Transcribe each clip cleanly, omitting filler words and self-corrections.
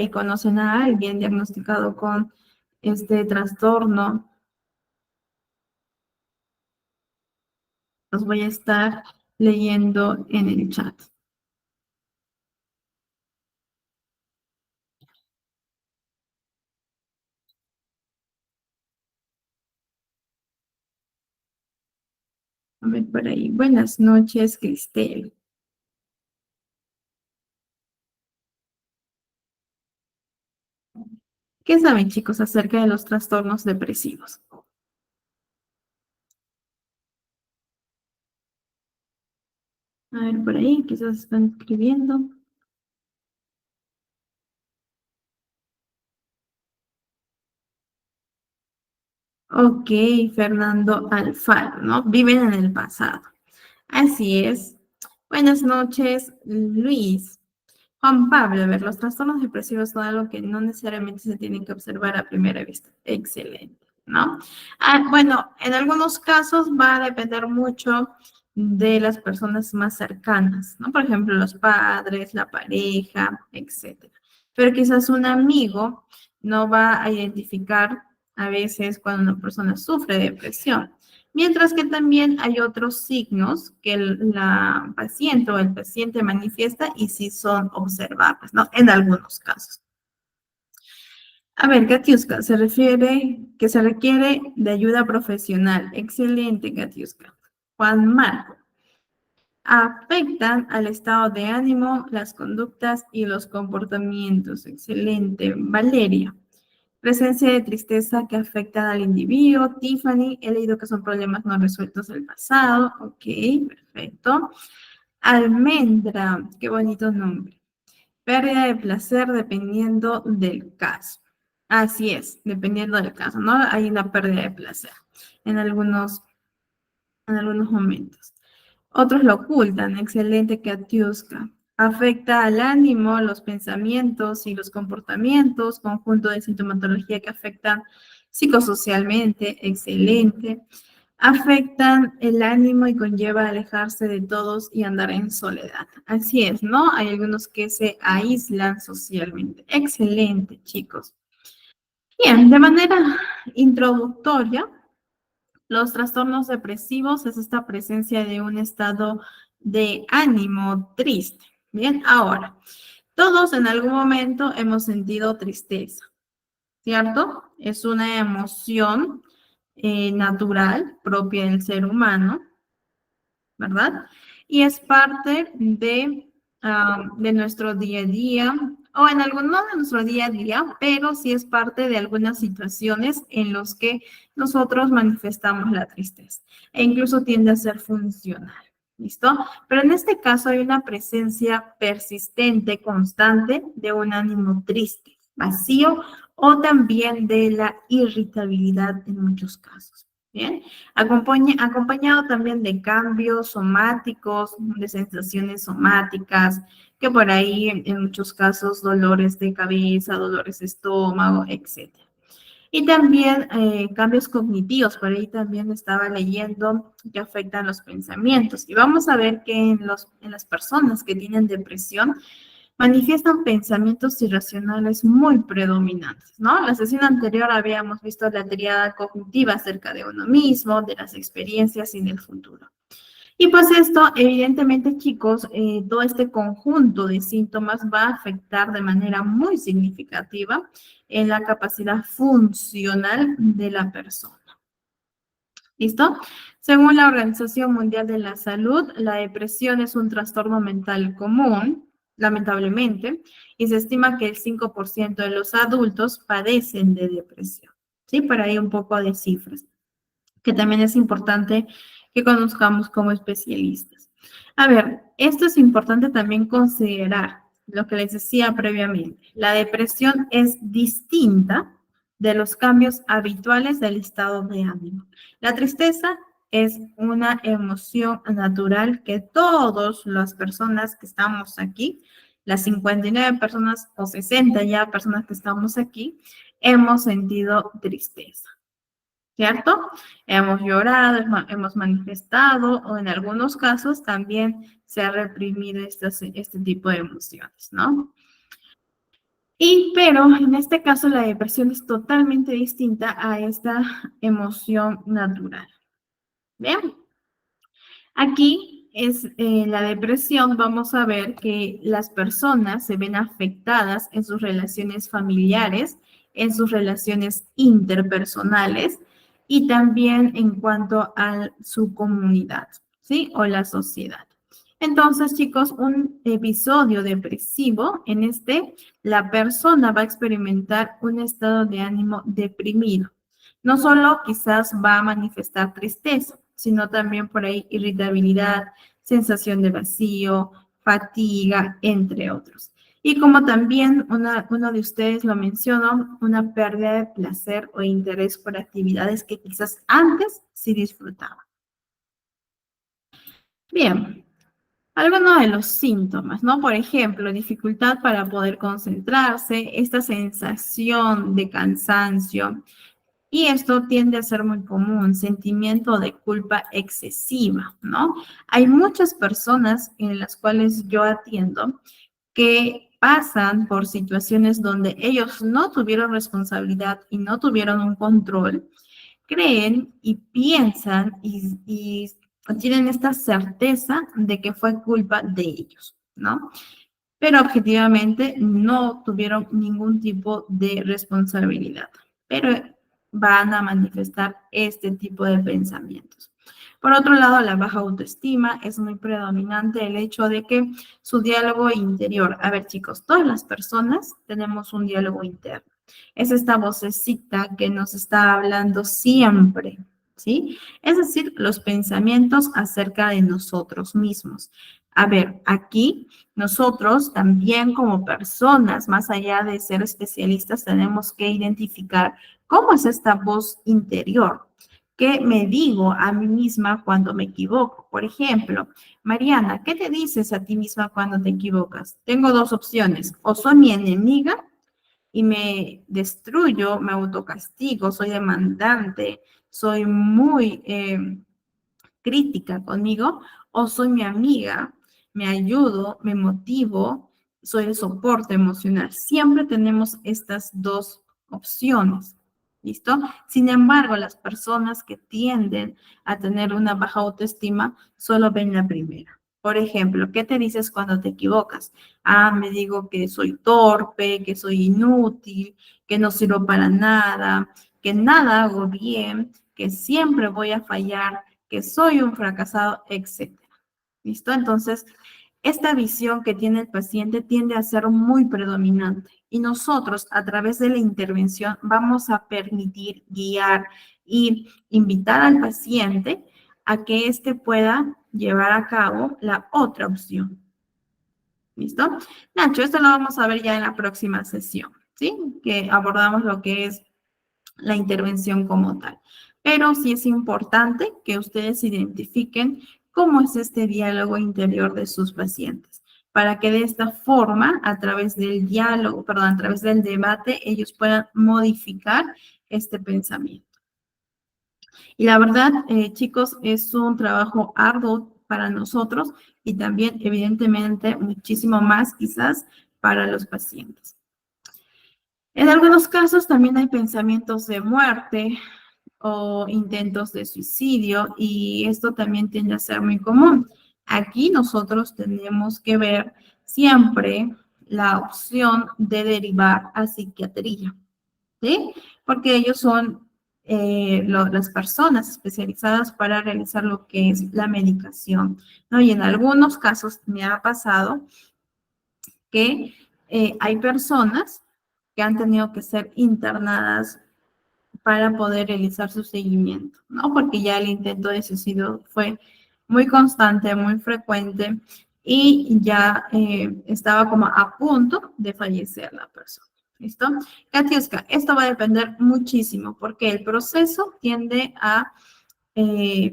y conocen a alguien diagnosticado con este trastorno, los voy a estar leyendo en el chat. A ver por ahí. Buenas noches, Cristel. ¿Qué saben, chicos, acerca de los trastornos depresivos? A ver por ahí, quizás están escribiendo. Ok, Fernando Alfaro, ¿no? Viven en el pasado. Así es. Buenas noches, Luis. Juan Pablo, a ver, los trastornos depresivos son algo que no necesariamente se tienen que observar a primera vista. Excelente, ¿no? Bueno, en algunos casos va a depender mucho de las personas más cercanas, ¿no? Por ejemplo, los padres, la pareja, etcétera. Pero quizás un amigo no va a identificar a veces cuando una persona sufre de depresión. Mientras que también hay otros signos que la paciente o el paciente manifiesta y sí son observables, ¿no? En algunos casos. A ver, Katiuska, se refiere que se requiere de ayuda profesional. Excelente, Katiuska. Juan Marco, afectan al estado de ánimo, las conductas y los comportamientos. Excelente. Valeria, presencia de tristeza que afectan al individuo. Tiffany, he leído que son problemas no resueltos del pasado. Ok, perfecto. Almendra, qué bonito nombre. Pérdida de placer dependiendo del caso. Así es, dependiendo del caso, ¿no? Hay una pérdida de placer en algunos momentos. Otros lo ocultan. Excelente, Katiuska. Afecta al ánimo, los pensamientos y los comportamientos, conjunto de sintomatología que afectan psicosocialmente. Excelente. Afectan el ánimo y conlleva alejarse de todos y andar en soledad. Así es, ¿no? Hay algunos que se aíslan socialmente. Excelente, chicos. Bien, de manera introductoria, los trastornos depresivos es esta presencia de un estado de ánimo triste. Bien, ahora, todos en algún momento hemos sentido tristeza, ¿cierto? Es una emoción natural propia del ser humano, ¿verdad? Y es parte de nuestro día a día, o en algún, no de nuestro día a día, pero sí es parte de algunas situaciones en las que nosotros manifestamos la tristeza e incluso tiende a ser funcional. ¿Listo? Pero en este caso hay una presencia persistente, constante de un ánimo triste, vacío o también de la irritabilidad en muchos casos. Bien, acompañado también de cambios somáticos, de sensaciones somáticas, que por ahí en muchos casos dolores de cabeza, dolores de estómago, etcétera. Y también cambios cognitivos, por ahí también estaba leyendo que afectan los pensamientos. Y vamos a ver que en las personas que tienen depresión, manifiestan pensamientos irracionales muy predominantes, ¿no? En la sesión anterior habíamos visto la triada cognitiva acerca de uno mismo, de las experiencias y del futuro. Y pues esto, evidentemente, chicos, todo este conjunto de síntomas va a afectar de manera muy significativa en la capacidad funcional de la persona. ¿Listo? Según la Organización Mundial de la Salud, la depresión es un trastorno mental común, lamentablemente, y se estima que el 5% de los adultos padecen de depresión. ¿Sí? Por ahí un poco de cifras, que también es importante que conozcamos como especialistas. A ver, esto es importante también considerar lo que les decía previamente. La depresión es distinta de los cambios habituales del estado de ánimo. La tristeza es una emoción natural que todas las personas que estamos aquí, las 59 personas o 60 ya personas que estamos aquí, hemos sentido tristeza. ¿Cierto? Hemos llorado, hemos manifestado o en algunos casos también se ha reprimido este tipo de emociones, ¿no? Pero en este caso la depresión es totalmente distinta a esta emoción natural. Bien, aquí es la depresión, vamos a ver que las personas se ven afectadas en sus relaciones familiares, en sus relaciones interpersonales y también en cuanto a su comunidad, ¿sí? O la sociedad. Entonces, chicos, un episodio depresivo, en la persona va a experimentar un estado de ánimo deprimido. No solo quizás va a manifestar tristeza, sino también por ahí irritabilidad, sensación de vacío, fatiga, entre otros. Y como también uno de ustedes lo mencionó, una pérdida de placer o interés por actividades que quizás antes sí disfrutaba. Bien, algunos de los síntomas, ¿no? Por ejemplo, dificultad para poder concentrarse, esta sensación de cansancio, y esto tiende a ser muy común, sentimiento de culpa excesiva, ¿no? Hay muchas personas en las cuales yo atiendo que pasan por situaciones donde ellos no tuvieron responsabilidad y no tuvieron un control, creen y piensan y tienen esta certeza de que fue culpa de ellos, ¿no? Pero objetivamente no tuvieron ningún tipo de responsabilidad, pero van a manifestar este tipo de pensamientos. Por otro lado, la baja autoestima es muy predominante el hecho de que su diálogo interior, a ver chicos, todas las personas tenemos un diálogo interno. Es esta vocecita que nos está hablando siempre, ¿sí? Es decir, los pensamientos acerca de nosotros mismos. A ver, aquí nosotros también como personas, más allá de ser especialistas, tenemos que identificar cómo es esta voz interior. ¿Qué me digo a mí misma cuando me equivoco? Por ejemplo, Mariana, ¿qué te dices a ti misma cuando te equivocas? Tengo dos opciones, o soy mi enemiga y me destruyo, me autocastigo, soy demandante, soy muy crítica conmigo, o soy mi amiga, me ayudo, me motivo, soy el soporte emocional. Siempre tenemos estas dos opciones. ¿Listo? Sin embargo, las personas que tienden a tener una baja autoestima solo ven la primera. Por ejemplo, ¿qué te dices cuando te equivocas? Ah, me digo que soy torpe, que soy inútil, que no sirvo para nada, que nada hago bien, que siempre voy a fallar, que soy un fracasado, etcétera. ¿Listo? Entonces, esta visión que tiene el paciente tiende a ser muy predominante y nosotros a través de la intervención vamos a permitir guiar y invitar al paciente a que éste pueda llevar a cabo la otra opción. ¿Listo? Nacho, esto lo vamos a ver ya en la próxima sesión, ¿sí? Que abordamos lo que es la intervención como tal. Pero sí es importante que ustedes identifiquen cómo es este diálogo interior de sus pacientes, para que de esta forma, a través del diálogo, perdón, a través del debate, ellos puedan modificar este pensamiento. Y la verdad, chicos, es un trabajo arduo para nosotros y también, evidentemente, muchísimo más quizás para los pacientes. En algunos casos también hay pensamientos de muerte, o intentos de suicidio y esto también tiende a ser muy común. Aquí nosotros tenemos que ver siempre la opción de derivar a psiquiatría, ¿sí? Porque ellos son las personas especializadas para realizar lo que es la medicación, ¿no? Y en algunos casos me ha pasado que hay personas que han tenido que ser internadas para poder realizar su seguimiento, ¿no? Porque ya el intento de suicidio fue muy constante, muy frecuente y ya estaba como a punto de fallecer la persona. ¿Listo? Katiuska, esto va a depender muchísimo porque el proceso tiende a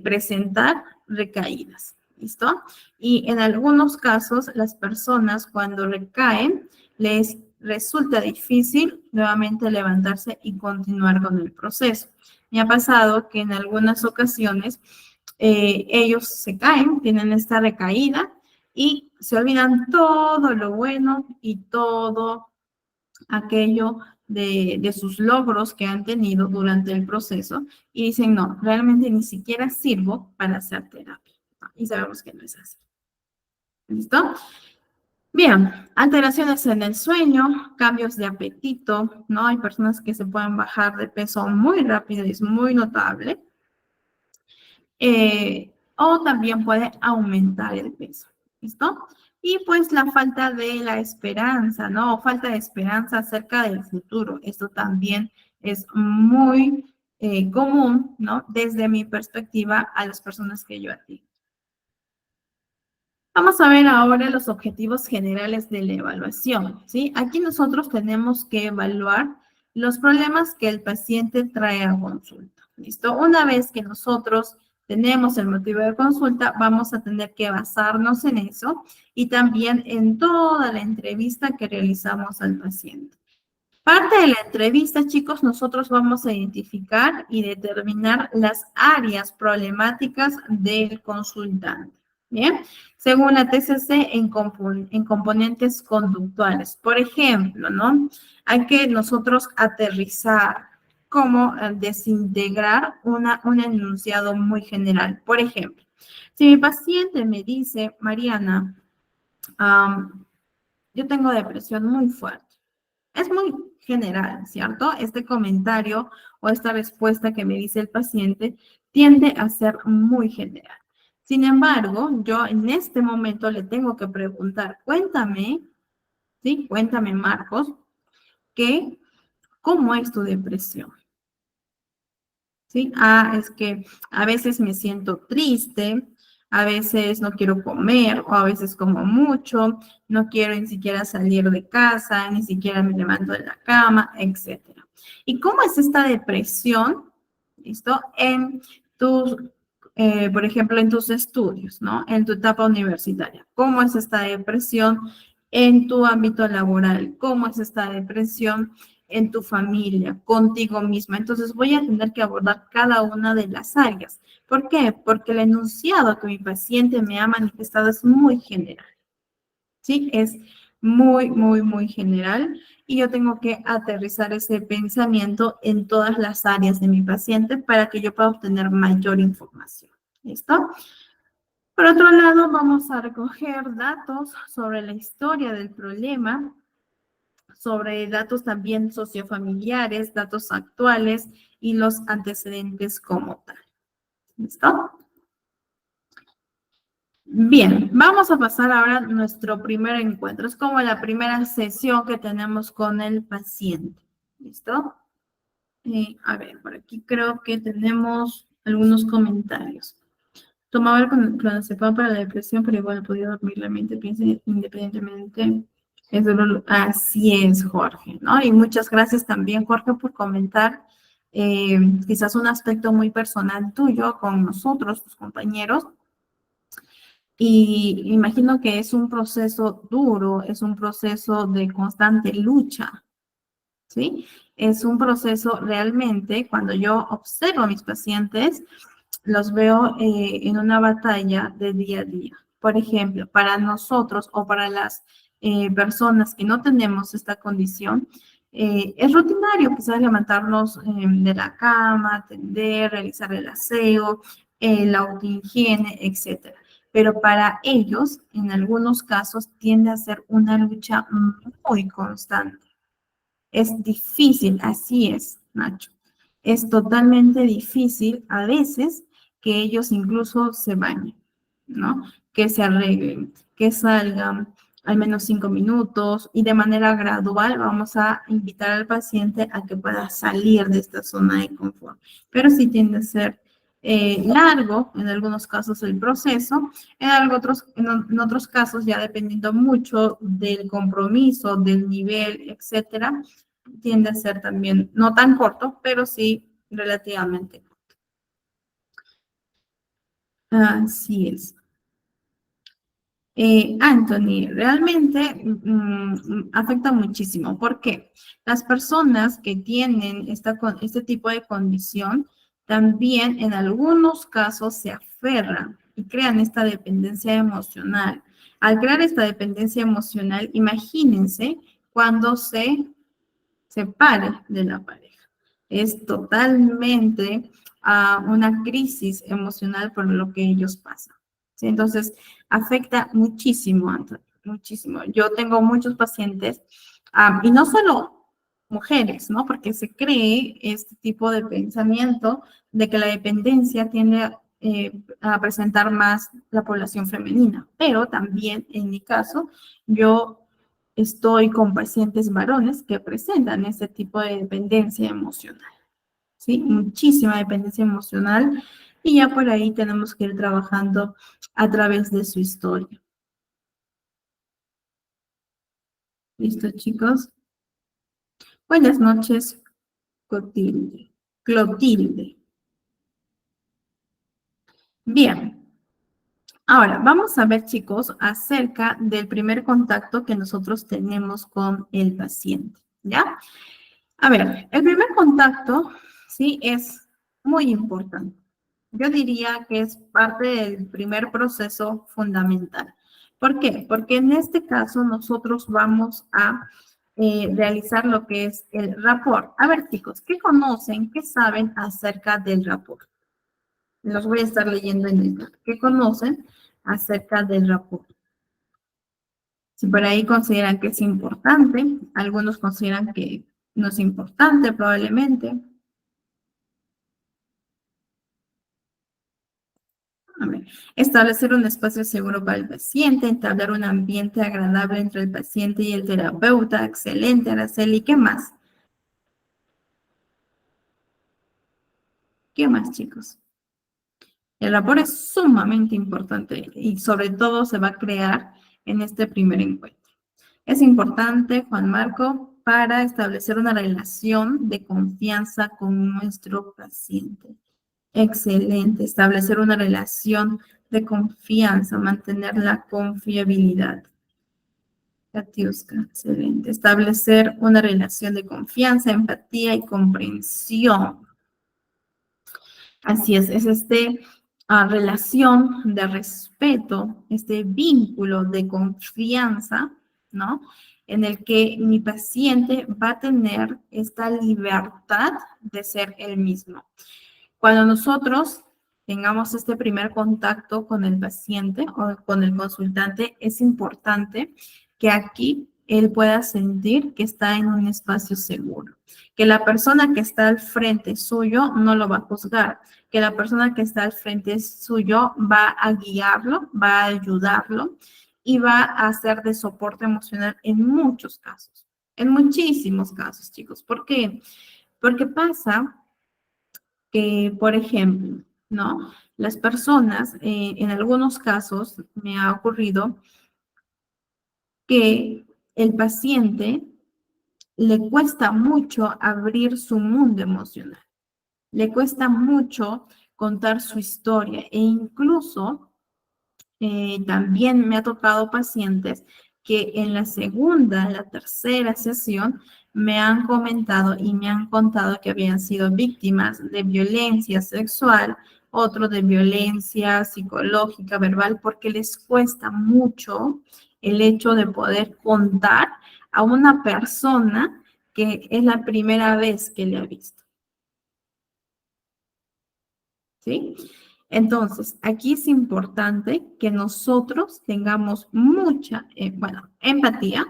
presentar recaídas. ¿Listo? Y en algunos casos, las personas cuando recaen, les resulta difícil nuevamente levantarse y continuar con el proceso. Me ha pasado que en algunas ocasiones ellos se caen, tienen esta recaída y se olvidan todo lo bueno y todo aquello de sus logros que han tenido durante el proceso y dicen, no, realmente ni siquiera sirvo para hacer terapia. Y sabemos que no es así. ¿Listo? Bien, alteraciones en el sueño, cambios de apetito, ¿no? Hay personas que se pueden bajar de peso muy rápido y es muy notable. O también puede aumentar el peso, ¿listo? Y pues la falta de la esperanza, ¿no? O falta de esperanza acerca del futuro. Esto también es muy común, ¿no? Desde mi perspectiva a las personas que yo atiendo. Vamos a ver ahora los objetivos generales de la evaluación, ¿sí? Aquí nosotros tenemos que evaluar los problemas que el paciente trae a consulta, ¿listo? Una vez que nosotros tenemos el motivo de consulta, vamos a tener que basarnos en eso y también en toda la entrevista que realizamos al paciente. Parte de la entrevista, chicos, nosotros vamos a identificar y determinar las áreas problemáticas del consultante. Bien, según la TCC en componentes conductuales. Por ejemplo, ¿no? Hay que nosotros aterrizar cómo desintegrar un enunciado muy general. Por ejemplo, si mi paciente me dice, Mariana, yo tengo depresión muy fuerte. Es muy general, ¿cierto? Este comentario o esta respuesta que me dice el paciente tiende a ser muy general. Sin embargo, yo en este momento le tengo que preguntar, cuéntame, ¿sí? Cuéntame, Marcos, ¿cómo es tu depresión? ¿Sí? Es que a veces me siento triste, a veces no quiero comer o a veces como mucho, no quiero ni siquiera salir de casa, ni siquiera me levanto de la cama, etcétera. ¿Y cómo es esta depresión? ¿Listo? En tus, por ejemplo, en tus estudios, ¿no? En tu etapa universitaria. ¿Cómo es esta depresión en tu ámbito laboral? ¿Cómo es esta depresión en tu familia, contigo misma? Entonces voy a tener que abordar cada una de las áreas. ¿Por qué? Porque el enunciado que mi paciente me ha manifestado es muy general, ¿sí? Es muy, muy, muy general y yo tengo que aterrizar ese pensamiento en todas las áreas de mi paciente para que yo pueda obtener mayor información. ¿Listo? Por otro lado, vamos a recoger datos sobre la historia del problema, sobre datos también sociofamiliares, datos actuales y los antecedentes como tal. ¿Listo? Bien, vamos a pasar ahora a nuestro primer encuentro. Es como la primera sesión que tenemos con el paciente. ¿Listo? A ver, por aquí creo que tenemos algunos comentarios. Tomaba el clonazepam para la depresión, pero igual podía dormir la mente, piensa independientemente. Así es, Jorge, ¿no? Y muchas gracias también, Jorge, por comentar quizás un aspecto muy personal tuyo con nosotros, tus compañeros. Y imagino que es un proceso duro, es un proceso de constante lucha, ¿sí? Es un proceso realmente, cuando yo observo a mis pacientes, los veo en una batalla de día a día. Por ejemplo, para nosotros o para las personas que no tenemos esta condición, es rutinario quizás levantarnos de la cama, atender, realizar el aseo, la autohigiene, etcétera. Pero para ellos, en algunos casos, tiende a ser una lucha muy constante. Es difícil, así es, Nacho. Es totalmente difícil a veces que ellos incluso se bañen, ¿no? Que se arreglen, que salgan al menos 5 minutos y de manera gradual vamos a invitar al paciente a que pueda salir de esta zona de confort. Pero sí tiende a ser largo, en algunos casos el proceso, en otros casos ya dependiendo mucho del compromiso, del nivel, etcétera, tiende a ser también no tan corto, pero sí relativamente. Así es. Anthony, realmente afecta muchísimo. ¿Por qué? Las personas que tienen este tipo de condición también en algunos casos se aferran y crean esta dependencia emocional. Al crear esta dependencia emocional, imagínense cuando se separe de la pareja. Es totalmente una crisis emocional por lo que ellos pasan. ¿Sí? Entonces, afecta muchísimo, Antonio, muchísimo. Yo tengo muchos pacientes, y no solo mujeres, ¿no? Porque se cree este tipo de pensamiento de que la dependencia tiende a presentar más la población femenina, pero también en mi caso, yo estoy con pacientes varones que presentan este tipo de dependencia emocional, ¿sí? Muchísima dependencia emocional y ya por ahí tenemos que ir trabajando a través de su historia. ¿Listo, chicos? Buenas noches, Clotilde. Clotilde. Bien. Ahora, vamos a ver, chicos, acerca del primer contacto que nosotros tenemos con el paciente, ¿ya? A ver, el primer contacto, sí, es muy importante. Yo diría que es parte del primer proceso fundamental. ¿Por qué? Porque en este caso nosotros vamos a realizar lo que es el rapport. A ver, chicos, ¿qué conocen, qué saben acerca del rapport? Los voy a estar leyendo en el chat. ¿Qué conocen acerca del rapport? Si por ahí consideran que es importante, algunos consideran que no es importante probablemente. A ver, establecer un espacio seguro para el paciente, entablar un ambiente agradable entre el paciente y el terapeuta. Excelente, Araceli. ¿Qué más? ¿Qué más, chicos? El rapport es sumamente importante y sobre todo se va a crear en este primer encuentro. Es importante, Juan Marco, para establecer una relación de confianza con nuestro paciente. Excelente, establecer una relación de confianza, mantener la confiabilidad. Katiuska, excelente. Establecer una relación de confianza, empatía y comprensión. Así es este relación de respeto, este vínculo de confianza, ¿no? En el que mi paciente va a tener esta libertad de ser él mismo. Cuando nosotros tengamos este primer contacto con el paciente o con el consultante, es importante que aquí él pueda sentir que está en un espacio seguro, que la persona que está al frente suyo no lo va a juzgar, que la persona que está al frente suyo va a guiarlo, va a ayudarlo y va a hacer de soporte emocional en muchos casos, en muchísimos casos, chicos. ¿Por qué? Porque pasa que, por ejemplo, ¿no? Las personas, en algunos casos me ha ocurrido que el paciente le cuesta mucho abrir su mundo emocional, le cuesta mucho contar su historia e incluso también me ha tocado pacientes que en la segunda, en la tercera sesión me han comentado y me han contado que habían sido víctimas de violencia sexual, otro de violencia psicológica, verbal, porque les cuesta mucho el hecho de poder contar a una persona que es la primera vez que le ha visto. ¿Sí? Entonces, aquí es importante que nosotros tengamos mucha, empatía,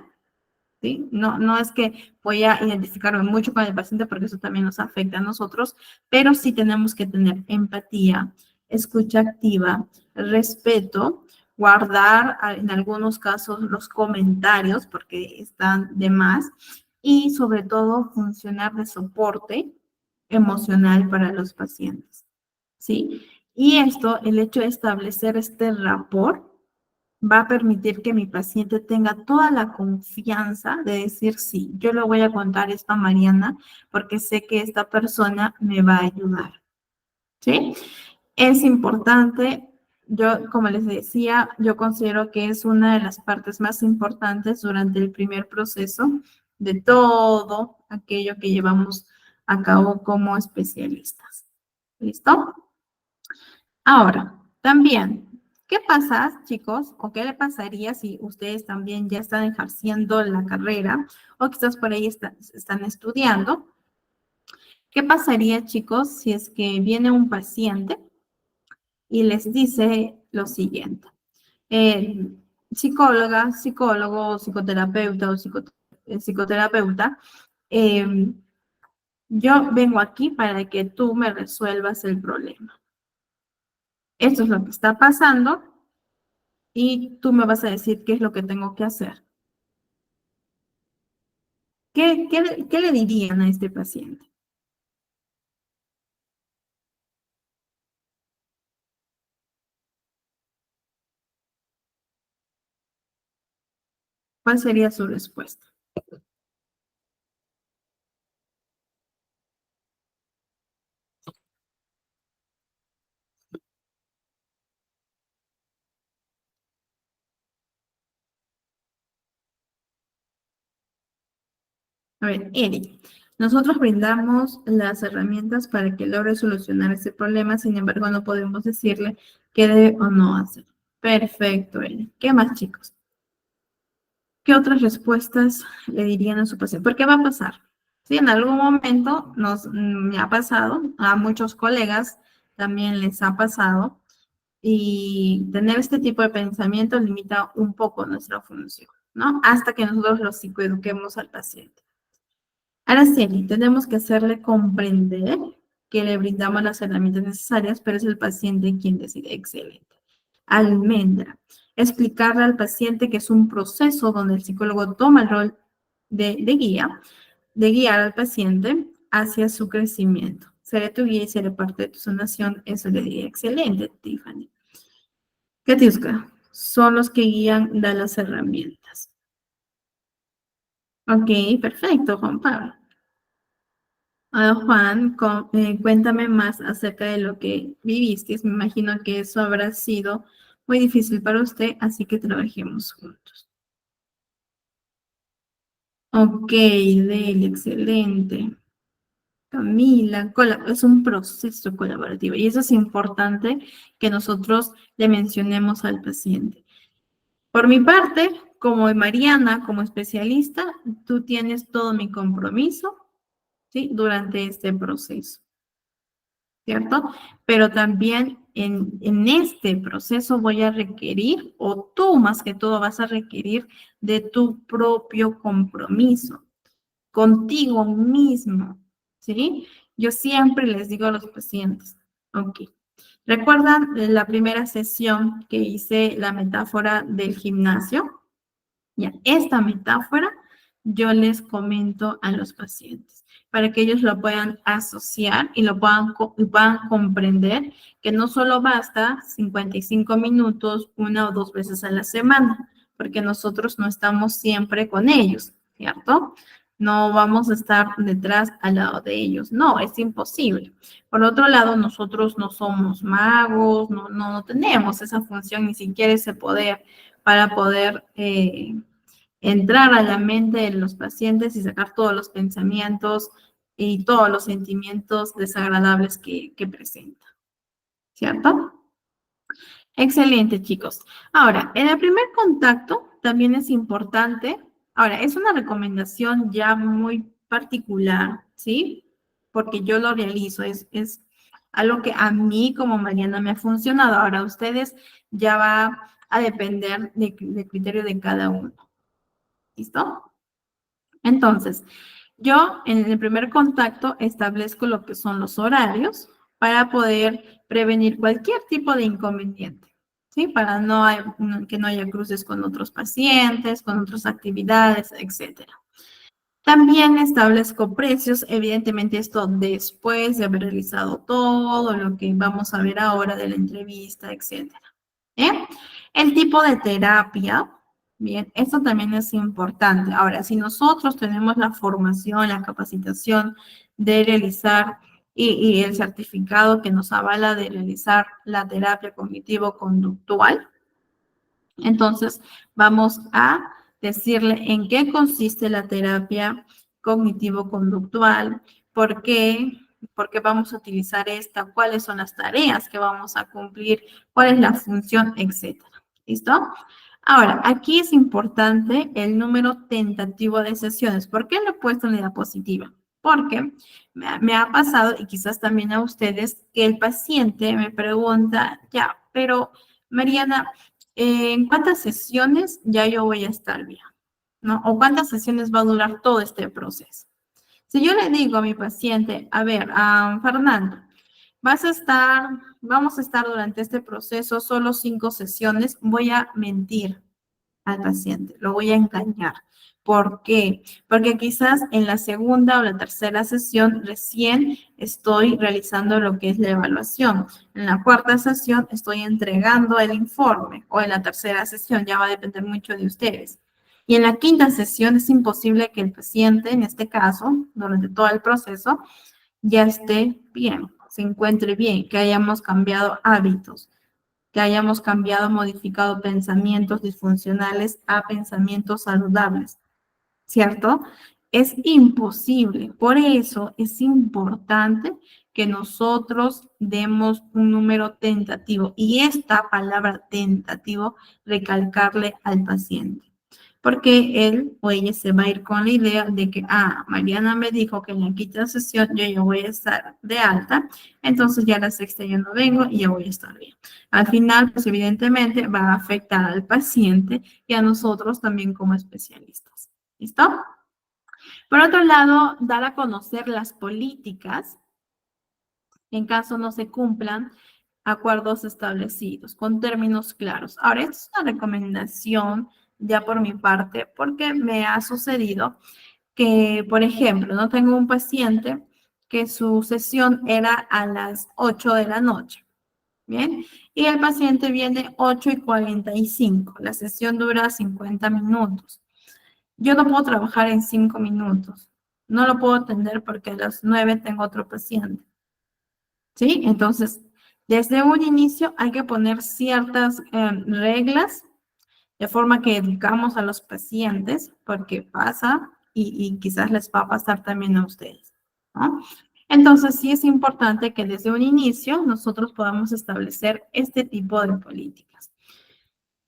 ¿sí? No es que voy a identificarme mucho con el paciente porque eso también nos afecta a nosotros, pero sí tenemos que tener empatía, escucha activa, respeto, guardar en algunos casos los comentarios porque están de más y sobre todo funcionar de soporte emocional para los pacientes. ¿Sí? Y esto, el hecho de establecer este rapport, va a permitir que mi paciente tenga toda la confianza de decir, sí, yo le voy a contar esto a Mariana porque sé que esta persona me va a ayudar. ¿Sí? Es importante, yo, como les decía, yo considero que es una de las partes más importantes durante el primer proceso de todo aquello que llevamos a cabo como especialistas. ¿Listo? Ahora, también ¿Qué pasa, chicos? ¿O qué le pasaría si ustedes también ya están ejerciendo la carrera o quizás por ahí están estudiando? ¿Qué pasaría, chicos, si es que viene un paciente y les dice lo siguiente? eh, Psicóloga, psicólogo, psicoterapeuta o psicoterapeuta, eh, yo vengo aquí para que tú me resuelvas el problema. Esto es lo que está pasando y tú me vas a decir qué es lo que tengo que hacer. ¿Qué le dirían a este paciente? ¿Cuál sería su respuesta? A ver, Eric, nosotros brindamos las herramientas para que logre solucionar ese problema, sin embargo, no podemos decirle qué debe o no hacer. Perfecto, Eric. ¿Qué más, chicos? ¿Qué otras respuestas le dirían a su paciente? ¿Por qué va a pasar? Sí, en algún momento me ha pasado, a muchos colegas también les ha pasado, y tener este tipo de pensamiento limita un poco nuestra función, ¿no? Hasta que nosotros lo psicoeduquemos al paciente. Ahora sí, tenemos que hacerle comprender que le brindamos las herramientas necesarias, pero es el paciente quien decide. Excelente. Almendra. Explicarle al paciente que es un proceso donde el psicólogo toma el rol de guiar al paciente hacia su crecimiento. Seré tu guía y seré parte de tu sanación. Eso le diría. Excelente, Tiffany. Katiuska. Son los que guían, dan las herramientas. Ok, perfecto, Juan Pablo. Juan, cuéntame más acerca de lo que viviste. Me imagino que eso habrá sido muy difícil para usted, así que trabajemos juntos. Ok, Deli, excelente. Camila, es un proceso colaborativo y eso es importante que nosotros le mencionemos al paciente. Por mi parte, como Mariana, como especialista, tú tienes todo mi compromiso, ¿sí? Durante este proceso. ¿Cierto? Pero también en este proceso voy a requerir, o tú más que todo vas a requerir de tu propio compromiso contigo mismo, ¿sí? Yo siempre les digo a los pacientes, ok, ¿recuerdan la primera sesión que hice la metáfora del gimnasio? Ya, esta metáfora yo les comento a los pacientes para que ellos lo puedan asociar y lo puedan comprender que no solo basta 55 minutos una o dos veces a la semana, porque nosotros no estamos siempre con ellos, ¿cierto? No vamos a estar detrás al lado de ellos. No, es imposible. Por otro lado, nosotros no somos magos, no tenemos esa función, ni siquiera ese poder para poder entrar a la mente de los pacientes y sacar todos los pensamientos y todos los sentimientos desagradables que presenta, ¿cierto? Excelente, chicos. Ahora, en el primer contacto también es importante, ahora, es una recomendación ya muy particular, ¿sí? Porque yo lo realizo, es algo que a mí como Mariana me ha funcionado. Ahora, a ustedes ya va a depender del criterio de cada uno. ¿Listo? Entonces, yo en el primer contacto establezco lo que son los horarios para poder prevenir cualquier tipo de inconveniente, ¿sí? Para que no haya cruces con otros pacientes, con otras actividades, etcétera. También establezco precios, evidentemente esto después de haber realizado todo lo que vamos a ver ahora de la entrevista, etcétera. ¿Bien? El tipo de terapia, bien, esto también es importante. Ahora, si nosotros tenemos la formación, la capacitación de realizar y el certificado que nos avala de realizar la terapia cognitivo-conductual, entonces vamos a decirle en qué consiste la terapia cognitivo-conductual, por qué, por qué vamos a utilizar esta, cuáles son las tareas que vamos a cumplir, cuál es la función, etcétera. ¿Listo? Ahora, aquí es importante el número tentativo de sesiones. ¿Por qué lo he puesto en la diapositiva? Porque me ha pasado, y quizás también a ustedes, que el paciente me pregunta, ya, pero Mariana, ¿en cuántas sesiones ya yo voy a estar bien? ¿No? ¿O cuántas sesiones va a durar todo este proceso? Si yo le digo a mi paciente, a ver, Fernando, vamos a estar durante este proceso solo 5 sesiones, voy a mentir al paciente, lo voy a engañar. ¿Por qué? Porque quizás en la segunda o la tercera sesión recién estoy realizando lo que es la evaluación. En la cuarta sesión estoy entregando el informe o en la tercera sesión, ya va a depender mucho de ustedes. Y en la quinta sesión es imposible que el paciente, en este caso, durante todo el proceso, ya esté bien, se encuentre bien, que hayamos cambiado hábitos, que hayamos cambiado, modificado pensamientos disfuncionales a pensamientos saludables, ¿cierto? Es imposible. Por eso es importante que nosotros demos un número tentativo y esta palabra tentativo recalcarle al paciente. Porque él o ella se va a ir con la idea de que, Mariana me dijo que en la quinta sesión yo voy a estar de alta, entonces ya la sexta ya no vengo y ya voy a estar bien. Al final, pues evidentemente va a afectar al paciente y a nosotros también como especialistas. ¿Listo? Por otro lado, dar a conocer las políticas en caso no se cumplan acuerdos establecidos con términos claros. Ahora, esto es una recomendación ya por mi parte porque me ha sucedido que, por ejemplo, no tengo un paciente que su sesión era a las 8 de la noche. Bien, y el paciente viene 8:45. La sesión dura 50 minutos. Yo no puedo trabajar en 5 minutos. No lo puedo atender porque a las 9 tengo otro paciente. ¿Sí? Entonces, desde un inicio hay que poner ciertas reglas de forma que educamos a los pacientes, porque pasa y quizás les va a pasar también a ustedes, ¿no? Entonces, sí es importante que desde un inicio nosotros podamos establecer este tipo de políticas.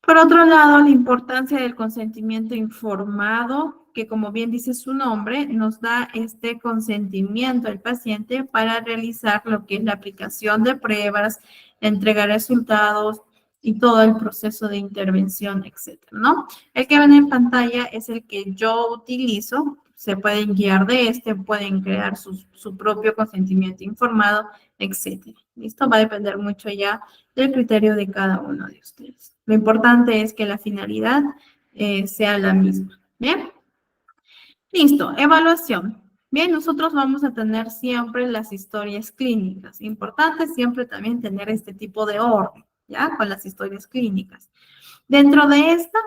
Por otro lado, la importancia del consentimiento informado, que como bien dice su nombre, nos da este consentimiento al paciente para realizar lo que es la aplicación de pruebas, entregar resultados y todo el proceso de intervención, etcétera, ¿no? El que ven en pantalla es el que yo utilizo. Se pueden guiar de este, pueden crear su propio consentimiento informado, etcétera. Esto va a depender mucho ya del criterio de cada uno de ustedes. Lo importante es que la finalidad sea la misma. ¿Bien? Listo, evaluación. Bien, nosotros vamos a tener siempre las historias clínicas. Importante siempre también tener este tipo de orden, ¿ya? Con las historias clínicas. Dentro de esta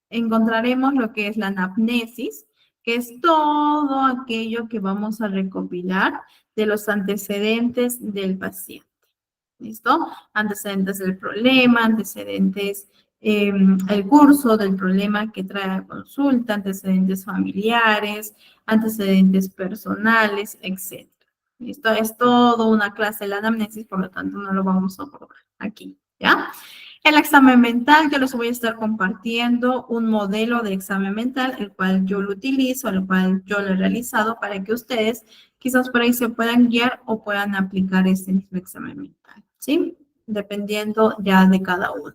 encontraremos lo que es la anamnesis, que es todo aquello que vamos a recopilar de los antecedentes del paciente. ¿Listo? Antecedentes del problema, antecedentes, el curso del problema que trae a consulta, antecedentes familiares, antecedentes personales, etc. ¿Listo? Es todo una clase de la anamnesis, por lo tanto no lo vamos a abordar aquí, ¿ya? El examen mental, yo les voy a estar compartiendo un modelo de examen mental, el cual yo lo utilizo, el cual yo lo he realizado para que ustedes quizás por ahí se puedan guiar o puedan aplicar este mismo examen mental, ¿sí? Dependiendo ya de cada uno.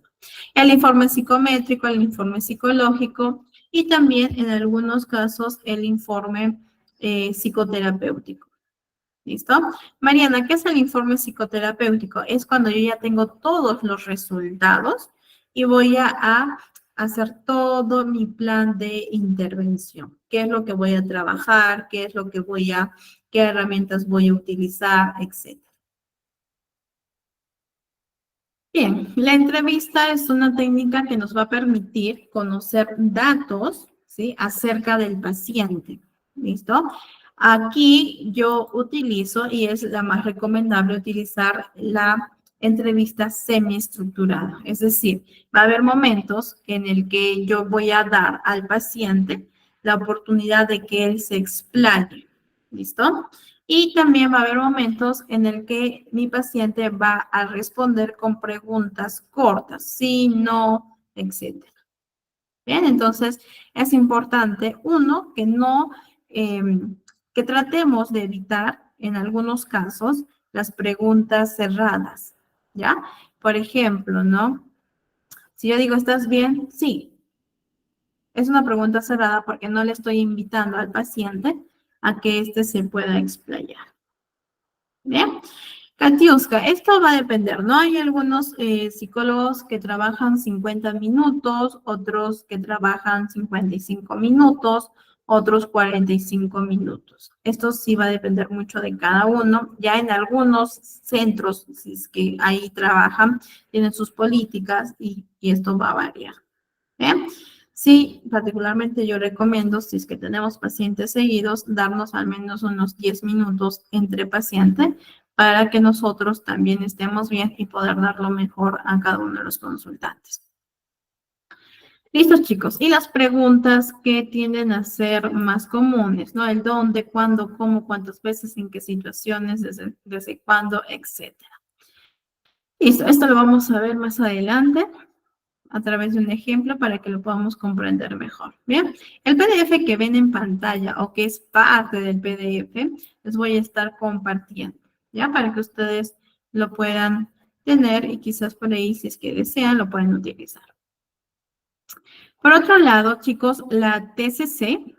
El informe psicométrico, el informe psicológico y también en algunos casos el informe psicoterapéutico. ¿Listo? Mariana, ¿qué es el informe psicoterapéutico? Es cuando yo ya tengo todos los resultados y voy a hacer todo mi plan de intervención. ¿Qué es lo que voy a trabajar? ¿Qué es lo que qué herramientas voy a utilizar? Etcétera. Bien, la entrevista es una técnica que nos va a permitir conocer datos, ¿sí? Acerca del paciente. ¿Listo? Aquí yo utilizo, y es la más recomendable, utilizar la entrevista semiestructurada. Es decir, va a haber momentos en el que yo voy a dar al paciente la oportunidad de que él se explaye. ¿Listo? Y también va a haber momentos en el que mi paciente va a responder con preguntas cortas, sí, no, etcétera. Bien, entonces es importante, uno, que tratemos de evitar en algunos casos las preguntas cerradas, ¿ya? Por ejemplo, ¿no? Si yo digo, ¿estás bien? Sí. Es una pregunta cerrada porque no le estoy invitando al paciente a que éste se pueda explayar. Bien. Katiuska, esto va a depender, ¿no? Hay algunos psicólogos que trabajan 50 minutos, otros que trabajan 55 minutos, otros 45 minutos. Esto sí va a depender mucho de cada uno. Ya en algunos centros, si es que ahí trabajan, tienen sus políticas y esto va a variar. ¿Bien? Sí, particularmente yo recomiendo, si es que tenemos pacientes seguidos, darnos al menos unos 10 minutos entre pacientes para que nosotros también estemos bien y poder dar lo mejor a cada uno de los consultantes. Listos, chicos. Y las preguntas que tienden a ser más comunes, ¿no? El dónde, cuándo, cómo, cuántas veces, en qué situaciones, desde cuándo, etcétera. Listo, esto lo vamos a ver más adelante a través de un ejemplo para que lo podamos comprender mejor. Bien, el PDF que ven en pantalla o que es parte del PDF, les voy a estar compartiendo, ¿ya? Para que ustedes lo puedan tener y quizás por ahí, si es que desean, lo pueden utilizar. Por otro lado, chicos, la TCC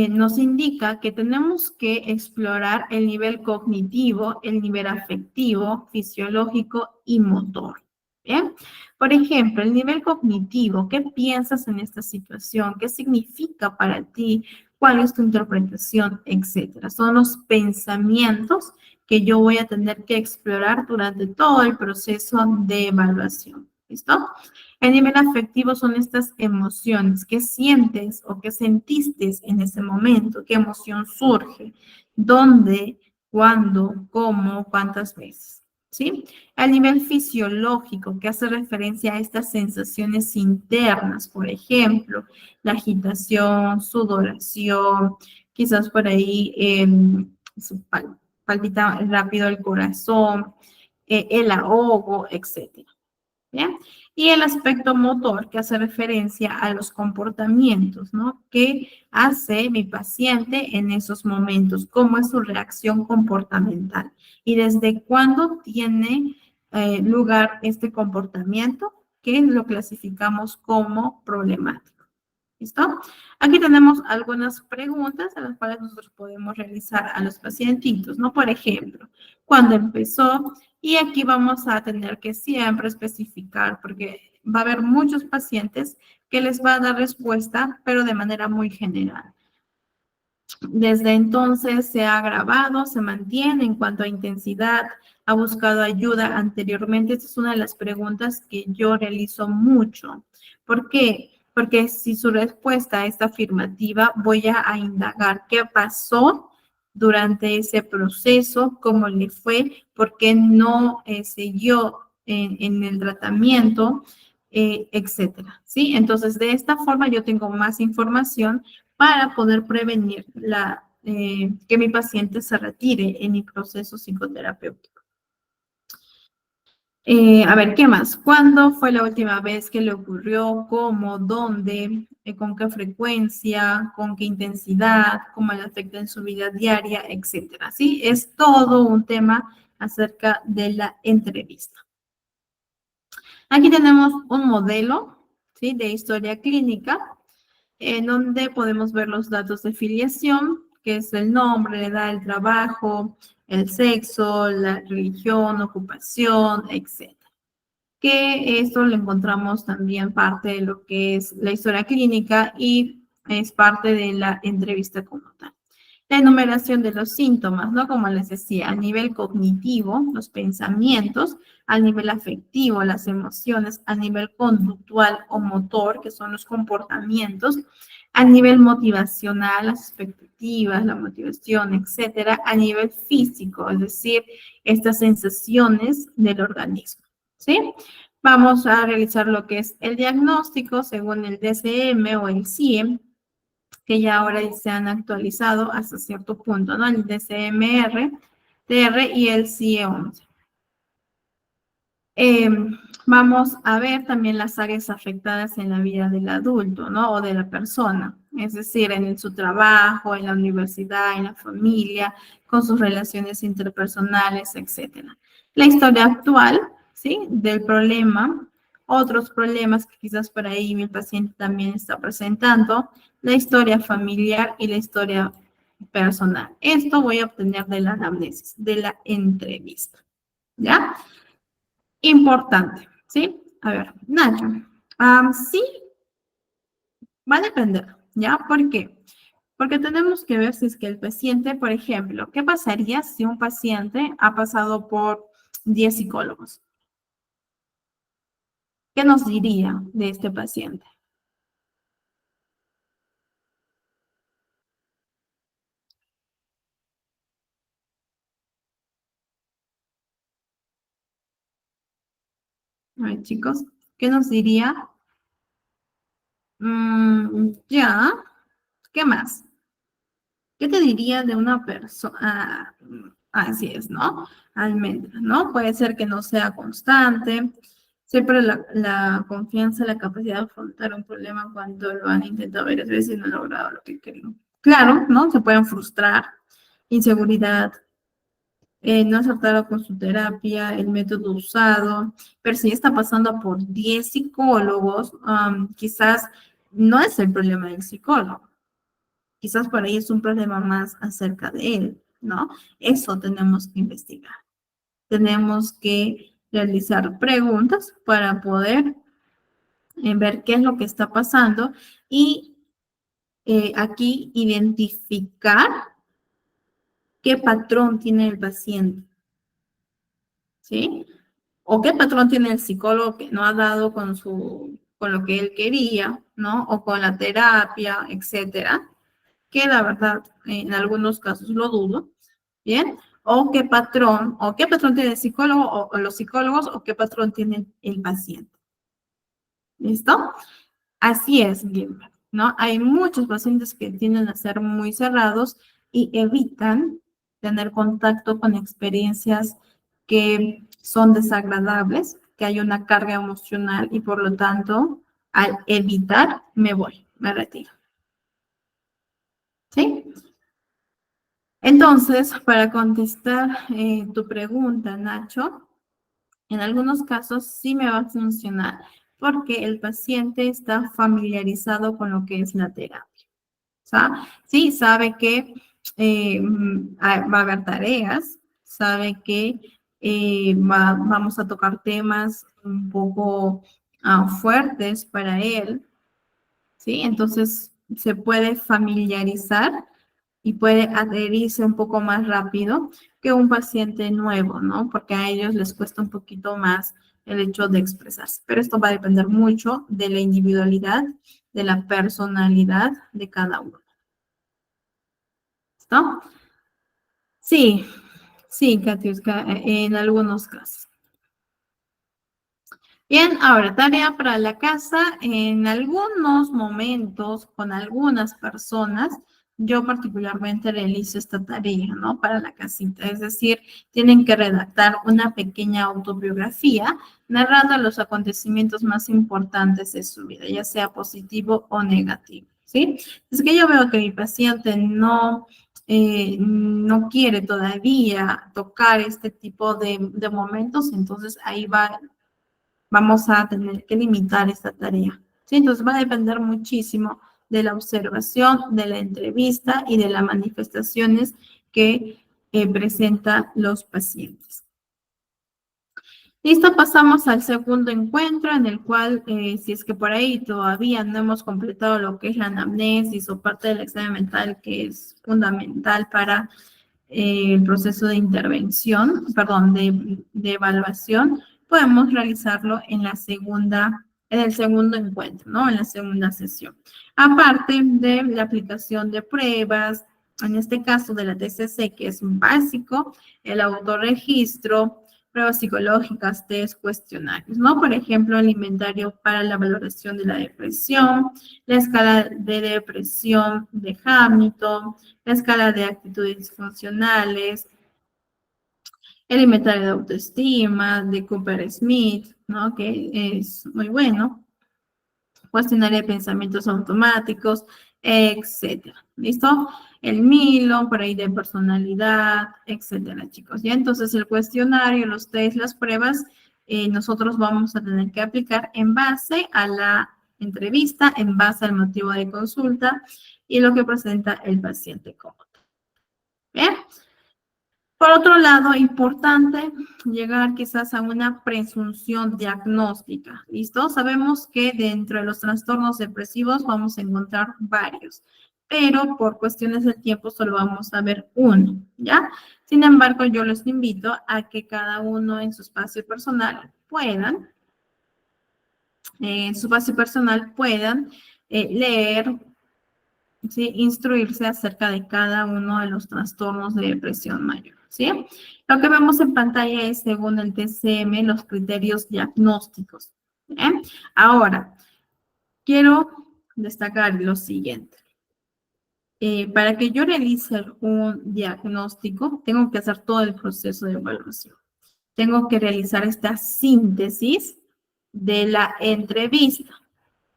nos indica que tenemos que explorar el nivel cognitivo, el nivel afectivo, fisiológico y motor. ¿Bien? Por ejemplo, el nivel cognitivo, ¿qué piensas en esta situación? ¿Qué significa para ti? ¿Cuál es tu interpretación? Etcétera. Son los pensamientos que yo voy a tener que explorar durante todo el proceso de evaluación. ¿Listo? El nivel afectivo son estas emociones. ¿Qué sientes o qué sentiste en ese momento? ¿Qué emoción surge? ¿Dónde? ¿Cuándo? ¿Cómo? ¿Cuántas veces? ¿Sí? El nivel fisiológico, que hace referencia a estas sensaciones internas, por ejemplo, la agitación, sudoración, quizás por ahí palpita rápido el corazón, el ahogo, etc. ¿Bien? Y el aspecto motor, que hace referencia a los comportamientos, ¿no? ¿Qué hace mi paciente en esos momentos? ¿Cómo es su reacción comportamental? ¿Y desde cuándo tiene lugar este comportamiento? Que lo clasificamos como problemático. ¿Listo? Aquí tenemos algunas preguntas a las cuales nosotros podemos realizar a los pacientitos, ¿no? Por ejemplo, ¿cuándo empezó? Y aquí vamos a tener que siempre especificar, porque va a haber muchos pacientes que les va a dar respuesta, pero de manera muy general. Desde entonces se ha agravado, se mantiene en cuanto a intensidad, ha buscado ayuda anteriormente. Esta es una de las preguntas que yo realizo mucho. ¿Por qué? Porque si su respuesta es afirmativa, voy a indagar qué pasó durante ese proceso, cómo le fue, por qué no siguió en el tratamiento, etcétera. ¿Sí? Entonces, de esta forma yo tengo más información para poder prevenir que mi paciente se retire en mi proceso psicoterapéutico. A ver, ¿qué más? ¿Cuándo fue la última vez que le ocurrió? ¿Cómo? ¿Dónde? ¿Con qué frecuencia? ¿Con qué intensidad? ¿Cómo le afecta en su vida diaria? Etcétera. ¿Sí? Es todo un tema acerca de la entrevista. Aquí tenemos un modelo, ¿sí? De historia clínica, en donde podemos ver los datos de filiación, que es el nombre, la edad, el trabajo, el sexo, la religión, ocupación, etc. Que esto lo encontramos también parte de lo que es la historia clínica y es parte de la entrevista como tal. La enumeración de los síntomas, ¿no? Como les decía, a nivel cognitivo, los pensamientos, a nivel afectivo, las emociones, a nivel conductual o motor, que son los comportamientos, a nivel motivacional, las expectativas, la motivación, etcétera, a nivel físico, es decir, estas sensaciones del organismo, ¿sí? Vamos a realizar lo que es el diagnóstico según el DSM o el CIEM, que ya ahora se han actualizado hasta cierto punto, ¿no? El DCMR, TR y el CIE-11. Vamos a ver también las áreas afectadas en la vida del adulto, ¿no? O de la persona, es decir, en su trabajo, en la universidad, en la familia, con sus relaciones interpersonales, etcétera. La historia actual, ¿sí? Del problema, otros problemas que quizás por ahí mi paciente también está presentando, la historia familiar y la historia personal. Esto voy a obtener de la anamnesis, de la entrevista, ¿ya? Importante, ¿sí? A ver, Nacho, sí, va a depender, ¿ya? ¿Por qué? Porque tenemos que ver si es que el paciente, por ejemplo, ¿qué pasaría si un paciente ha pasado por 10 psicólogos? ¿Qué nos diría de este paciente? A ver, chicos, ¿qué nos diría? Ya, ¿qué más? ¿Qué te diría de una persona? Así es, ¿no? Almendra, ¿no? Puede ser que no sea constante, siempre la confianza, la capacidad de afrontar un problema cuando lo han intentado varias veces y no han logrado lo que querían. Claro, ¿no? Se pueden frustrar, inseguridad, no acertaron con su terapia, el método usado, pero si está pasando por 10 psicólogos, quizás no es el problema del psicólogo. Quizás por ahí es un problema más acerca de él, ¿no? Eso tenemos que investigar. Tenemos que realizar preguntas para poder ver qué es lo que está pasando y aquí identificar qué patrón tiene el paciente, ¿sí? O qué patrón tiene el psicólogo que no ha dado con lo que él quería, ¿no? O con la terapia, etcétera, que la verdad en algunos casos lo dudo, ¿bien? O qué patrón tiene el psicólogo o los psicólogos o qué patrón tiene el paciente. ¿Listo? Así es, Gilbert, ¿no? Hay muchos pacientes que tienden a ser muy cerrados y evitan tener contacto con experiencias que son desagradables, que hay una carga emocional y por lo tanto, al evitar, me voy, me retiro. ¿Sí? Entonces, para contestar tu pregunta, Nacho, en algunos casos sí me va a funcionar porque el paciente está familiarizado con lo que es la terapia. Sí, sabe que va a haber tareas, sabe que vamos a tocar temas un poco fuertes para él, ¿sí? Entonces se puede familiarizar y puede adherirse un poco más rápido que un paciente nuevo, ¿no? Porque a ellos les cuesta un poquito más el hecho de expresarse. Pero esto va a depender mucho de la individualidad, de la personalidad de cada uno. ¿Listo? Sí, sí, Katiuska, en algunos casos. Bien, ahora tarea para la casa. En algunos momentos, con algunas personas, yo particularmente realizo esta tarea, ¿no? Para la casita. Es decir, tienen que redactar una pequeña autobiografía narrando los acontecimientos más importantes de su vida, ya sea positivo o negativo, ¿sí? Es que yo veo que mi paciente no quiere todavía tocar este tipo de momentos, entonces ahí vamos a tener que limitar esta tarea. ¿Sí? Entonces va a depender muchísimo de la observación, de la entrevista y de las manifestaciones que presentan los pacientes. Listo, pasamos al segundo encuentro en el cual, si es que por ahí todavía no hemos completado lo que es la anamnesis o parte del examen mental que es fundamental para el proceso de intervención, perdón, de evaluación, podemos realizarlo en en el segundo encuentro, ¿no? En la segunda sesión. Aparte de la aplicación de pruebas, en este caso de la TCC, que es un básico, el autorregistro, pruebas psicológicas, test, cuestionarios, ¿no? Por ejemplo, el inventario para la valoración de la depresión, la escala de depresión de Hamilton, la escala de actitudes funcionales, el inventario de autoestima de Cooper Smith, ¿no? Que es muy bueno. Cuestionario de pensamientos automáticos, etcétera. ¿Listo? El Milo, por ahí de personalidad, etcétera, chicos. Ya entonces el cuestionario, los test, las pruebas, nosotros vamos a tener que aplicar en base a la entrevista, en base al motivo de consulta y lo que presenta el paciente como tal. ¿Bien? Por otro lado, importante llegar quizás a una presunción diagnóstica, ¿listo? Sabemos que dentro de los trastornos depresivos vamos a encontrar varios, pero por cuestiones del tiempo solo vamos a ver uno, ¿ya? Sin embargo, yo les invito a que cada uno en su espacio personal puedan, leer, ¿sí? Instruirse acerca de cada uno de los trastornos de depresión mayor, ¿sí? Lo que vemos en pantalla es, según el TCM, los criterios diagnósticos. Ahora, quiero destacar lo siguiente. Para que yo realice un diagnóstico, tengo que hacer todo el proceso de evaluación. Tengo que realizar esta síntesis de la entrevista,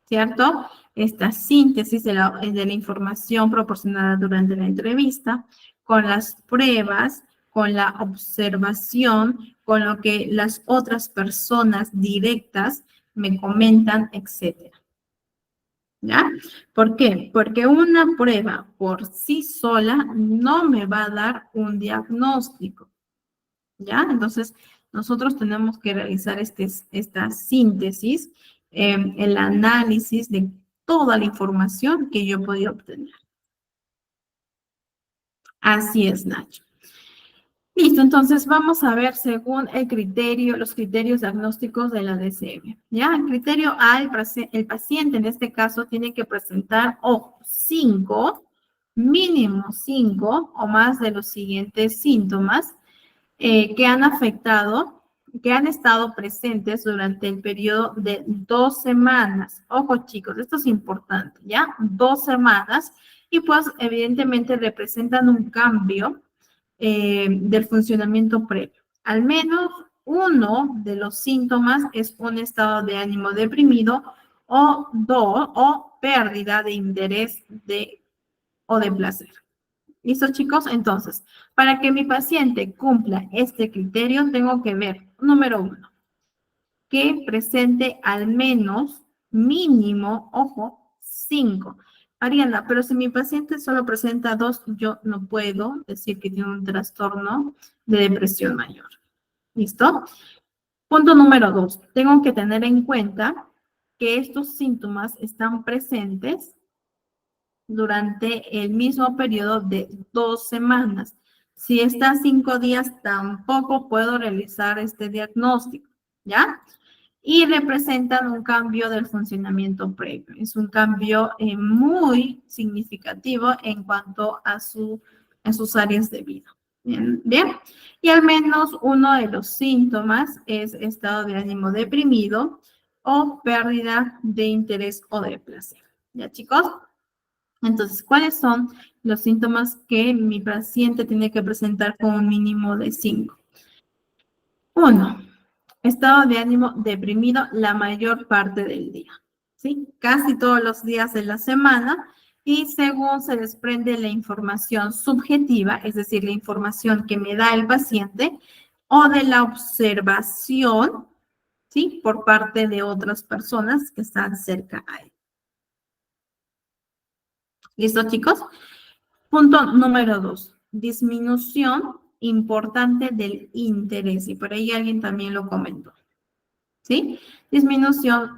¿cierto? Esta síntesis de la información proporcionada durante la entrevista, con las pruebas, con la observación, con lo que las otras personas directas me comentan, etcétera. ¿Ya? ¿Por qué? Porque una prueba por sí sola no me va a dar un diagnóstico. ¿Ya? Entonces, nosotros tenemos que realizar esta síntesis, el análisis de toda la información que yo podía obtener. Así es, Nacho. Listo, entonces vamos a ver según el criterio, los criterios diagnósticos de la DCM. ¿Ya? El criterio A, el paciente en este caso tiene que presentar mínimo 5 o más de los siguientes síntomas que han afectado, que han estado presentes durante el periodo de 2 semanas. Ojo, chicos, esto es importante, ¿ya? 2 semanas y pues evidentemente representan un cambio del funcionamiento previo. Al menos uno de los síntomas es un estado de ánimo deprimido o pérdida de interés o de placer. ¿Listo, chicos? Entonces, para que mi paciente cumpla este criterio, tengo que ver, número 1, que presente al menos, mínimo, ojo, 5. Ariana, pero si mi paciente solo presenta 2, yo no puedo decir que tiene un trastorno de depresión mayor. ¿Listo? Punto número 2, tengo que tener en cuenta que estos síntomas están presentes durante el mismo periodo de 2 semanas. Si está 5 días, tampoco puedo realizar este diagnóstico, ¿ya? Y representan un cambio del funcionamiento previo. Es un cambio muy significativo en cuanto a sus áreas de vida. Bien, bien. Y al menos uno de los síntomas es estado de ánimo deprimido o pérdida de interés o de placer. ¿Ya, chicos? Entonces, ¿cuáles son los síntomas que mi paciente tiene que presentar con un mínimo de 5? 1, estado de ánimo deprimido la mayor parte del día, ¿sí? Casi todos los días de la semana y según se desprende la información subjetiva, es decir, la información que me da el paciente o de la observación, ¿sí? Por parte de otras personas que están cerca a él. ¿Listo, chicos? Punto número 2, disminución importante del interés, y por ahí alguien también lo comentó, ¿sí? Disminución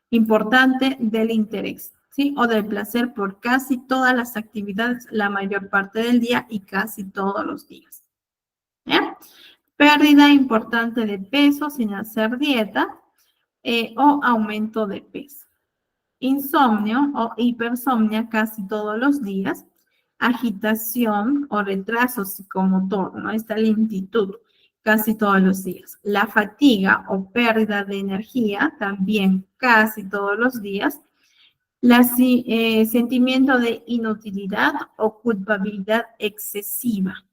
importante del interés, ¿sí? O del placer por casi todas las actividades, la mayor parte del día y casi todos los días. ¿Bien? Pérdida importante de peso sin hacer dieta o aumento de peso. Insomnio o hipersomnia casi todos los días, agitación o retraso psicomotor, ¿no? Esta lentitud casi todos los días. La fatiga o pérdida de energía, también casi todos los días. Sentimiento de inutilidad o culpabilidad excesiva.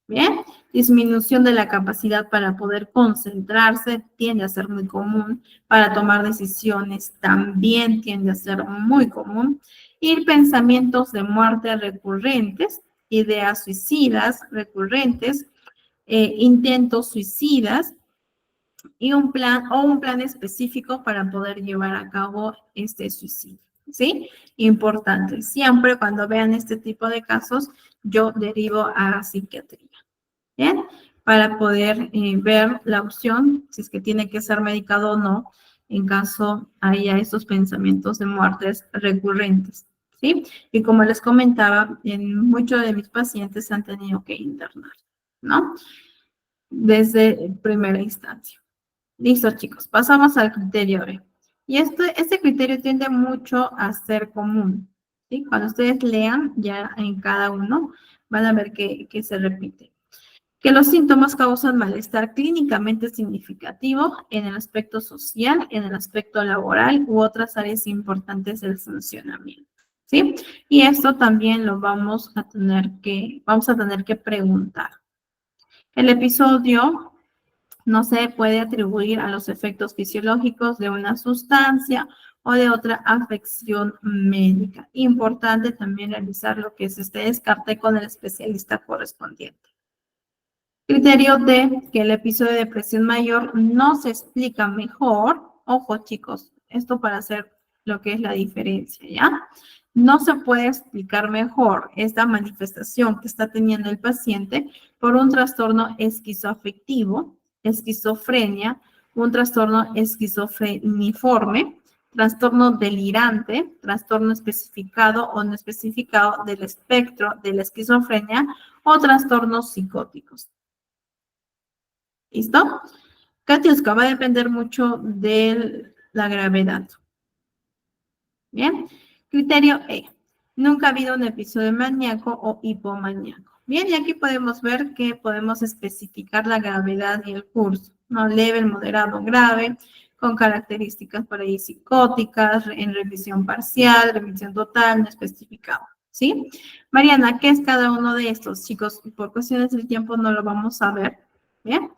Bien, disminución de la capacidad para poder concentrarse tiende a ser muy común. Para tomar decisiones también tiende a ser muy común. Y pensamientos de muerte recurrentes, ideas suicidas recurrentes, intentos suicidas y un plan específico para poder llevar a cabo este suicidio. ¿Sí? Importante. Siempre cuando vean este tipo de casos, yo derivo a psiquiatría. ¿Bien? Para poder ver la opción, si es que tiene que ser medicado o no, en caso haya estos pensamientos de muertes recurrentes. ¿Sí? Y como les comentaba, en muchos de mis pacientes se han tenido que internar, ¿no? Desde primera instancia. Listo, chicos, pasamos al criterio B. Y este criterio tiende mucho a ser común. ¿Sí? Cuando ustedes lean ya en cada uno, van a ver que se repite. Que los síntomas causan malestar clínicamente significativo en el aspecto social, en el aspecto laboral u otras áreas importantes del funcionamiento. ¿Sí? Y esto también lo vamos a tener que preguntar. El episodio no se puede atribuir a los efectos fisiológicos de una sustancia o de otra afección médica. Importante también realizar lo que es este descarte con el especialista correspondiente. Criterio D, que el episodio de depresión mayor no se explica mejor. Ojo, chicos, esto para hacer lo que es la diferencia, ¿ya? No se puede explicar mejor esta manifestación que está teniendo el paciente por un trastorno esquizoafectivo, esquizofrenia, un trastorno esquizofreniforme, trastorno delirante, trastorno especificado o no especificado del espectro de la esquizofrenia o trastornos psicóticos. ¿Listo? Katiuska, va a depender mucho de la gravedad. Bien. Criterio E. Nunca ha habido un episodio maníaco o hipomaníaco. Bien, y aquí podemos ver que podemos especificar la gravedad y el curso, ¿no? Leve, moderado, grave, con características por ahí psicóticas, en remisión parcial, remisión total, no especificado, ¿sí? Mariana, ¿qué es cada uno de estos? Chicos, por cuestiones del tiempo no lo vamos a ver, ¿bien?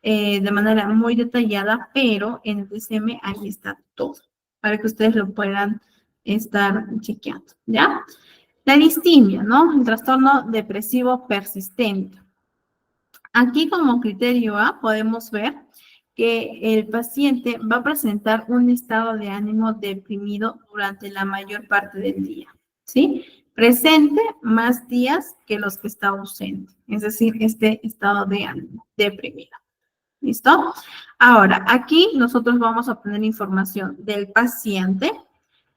De manera muy detallada, pero en el DSM ahí está todo, para que ustedes lo puedan estar chequeando, ¿ya? La distimia, ¿no? El trastorno depresivo persistente. Aquí como criterio A podemos ver que el paciente va a presentar un estado de ánimo deprimido durante la mayor parte del día, ¿sí? Presente más días que los que está ausente, es decir, este estado de ánimo deprimido. ¿Listo? Ahora, aquí nosotros vamos a obtener información del paciente,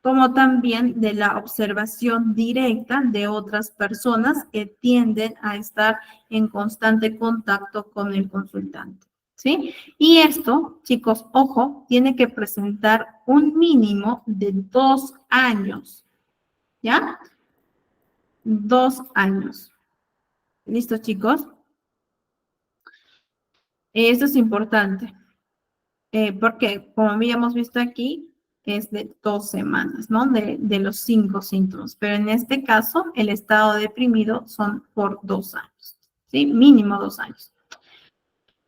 como también de la observación directa de otras personas que tienden a estar en constante contacto con el consultante, ¿sí? Y esto, chicos, ojo, tiene que presentar un mínimo de 2 años, ¿ya? 2 años. ¿Listo, chicos? Esto es importante, porque como habíamos visto aquí, es de 2 semanas, ¿no? De los 5 síntomas. Pero en este caso, el estado deprimido son por 2 años, ¿sí? Mínimo 2 años.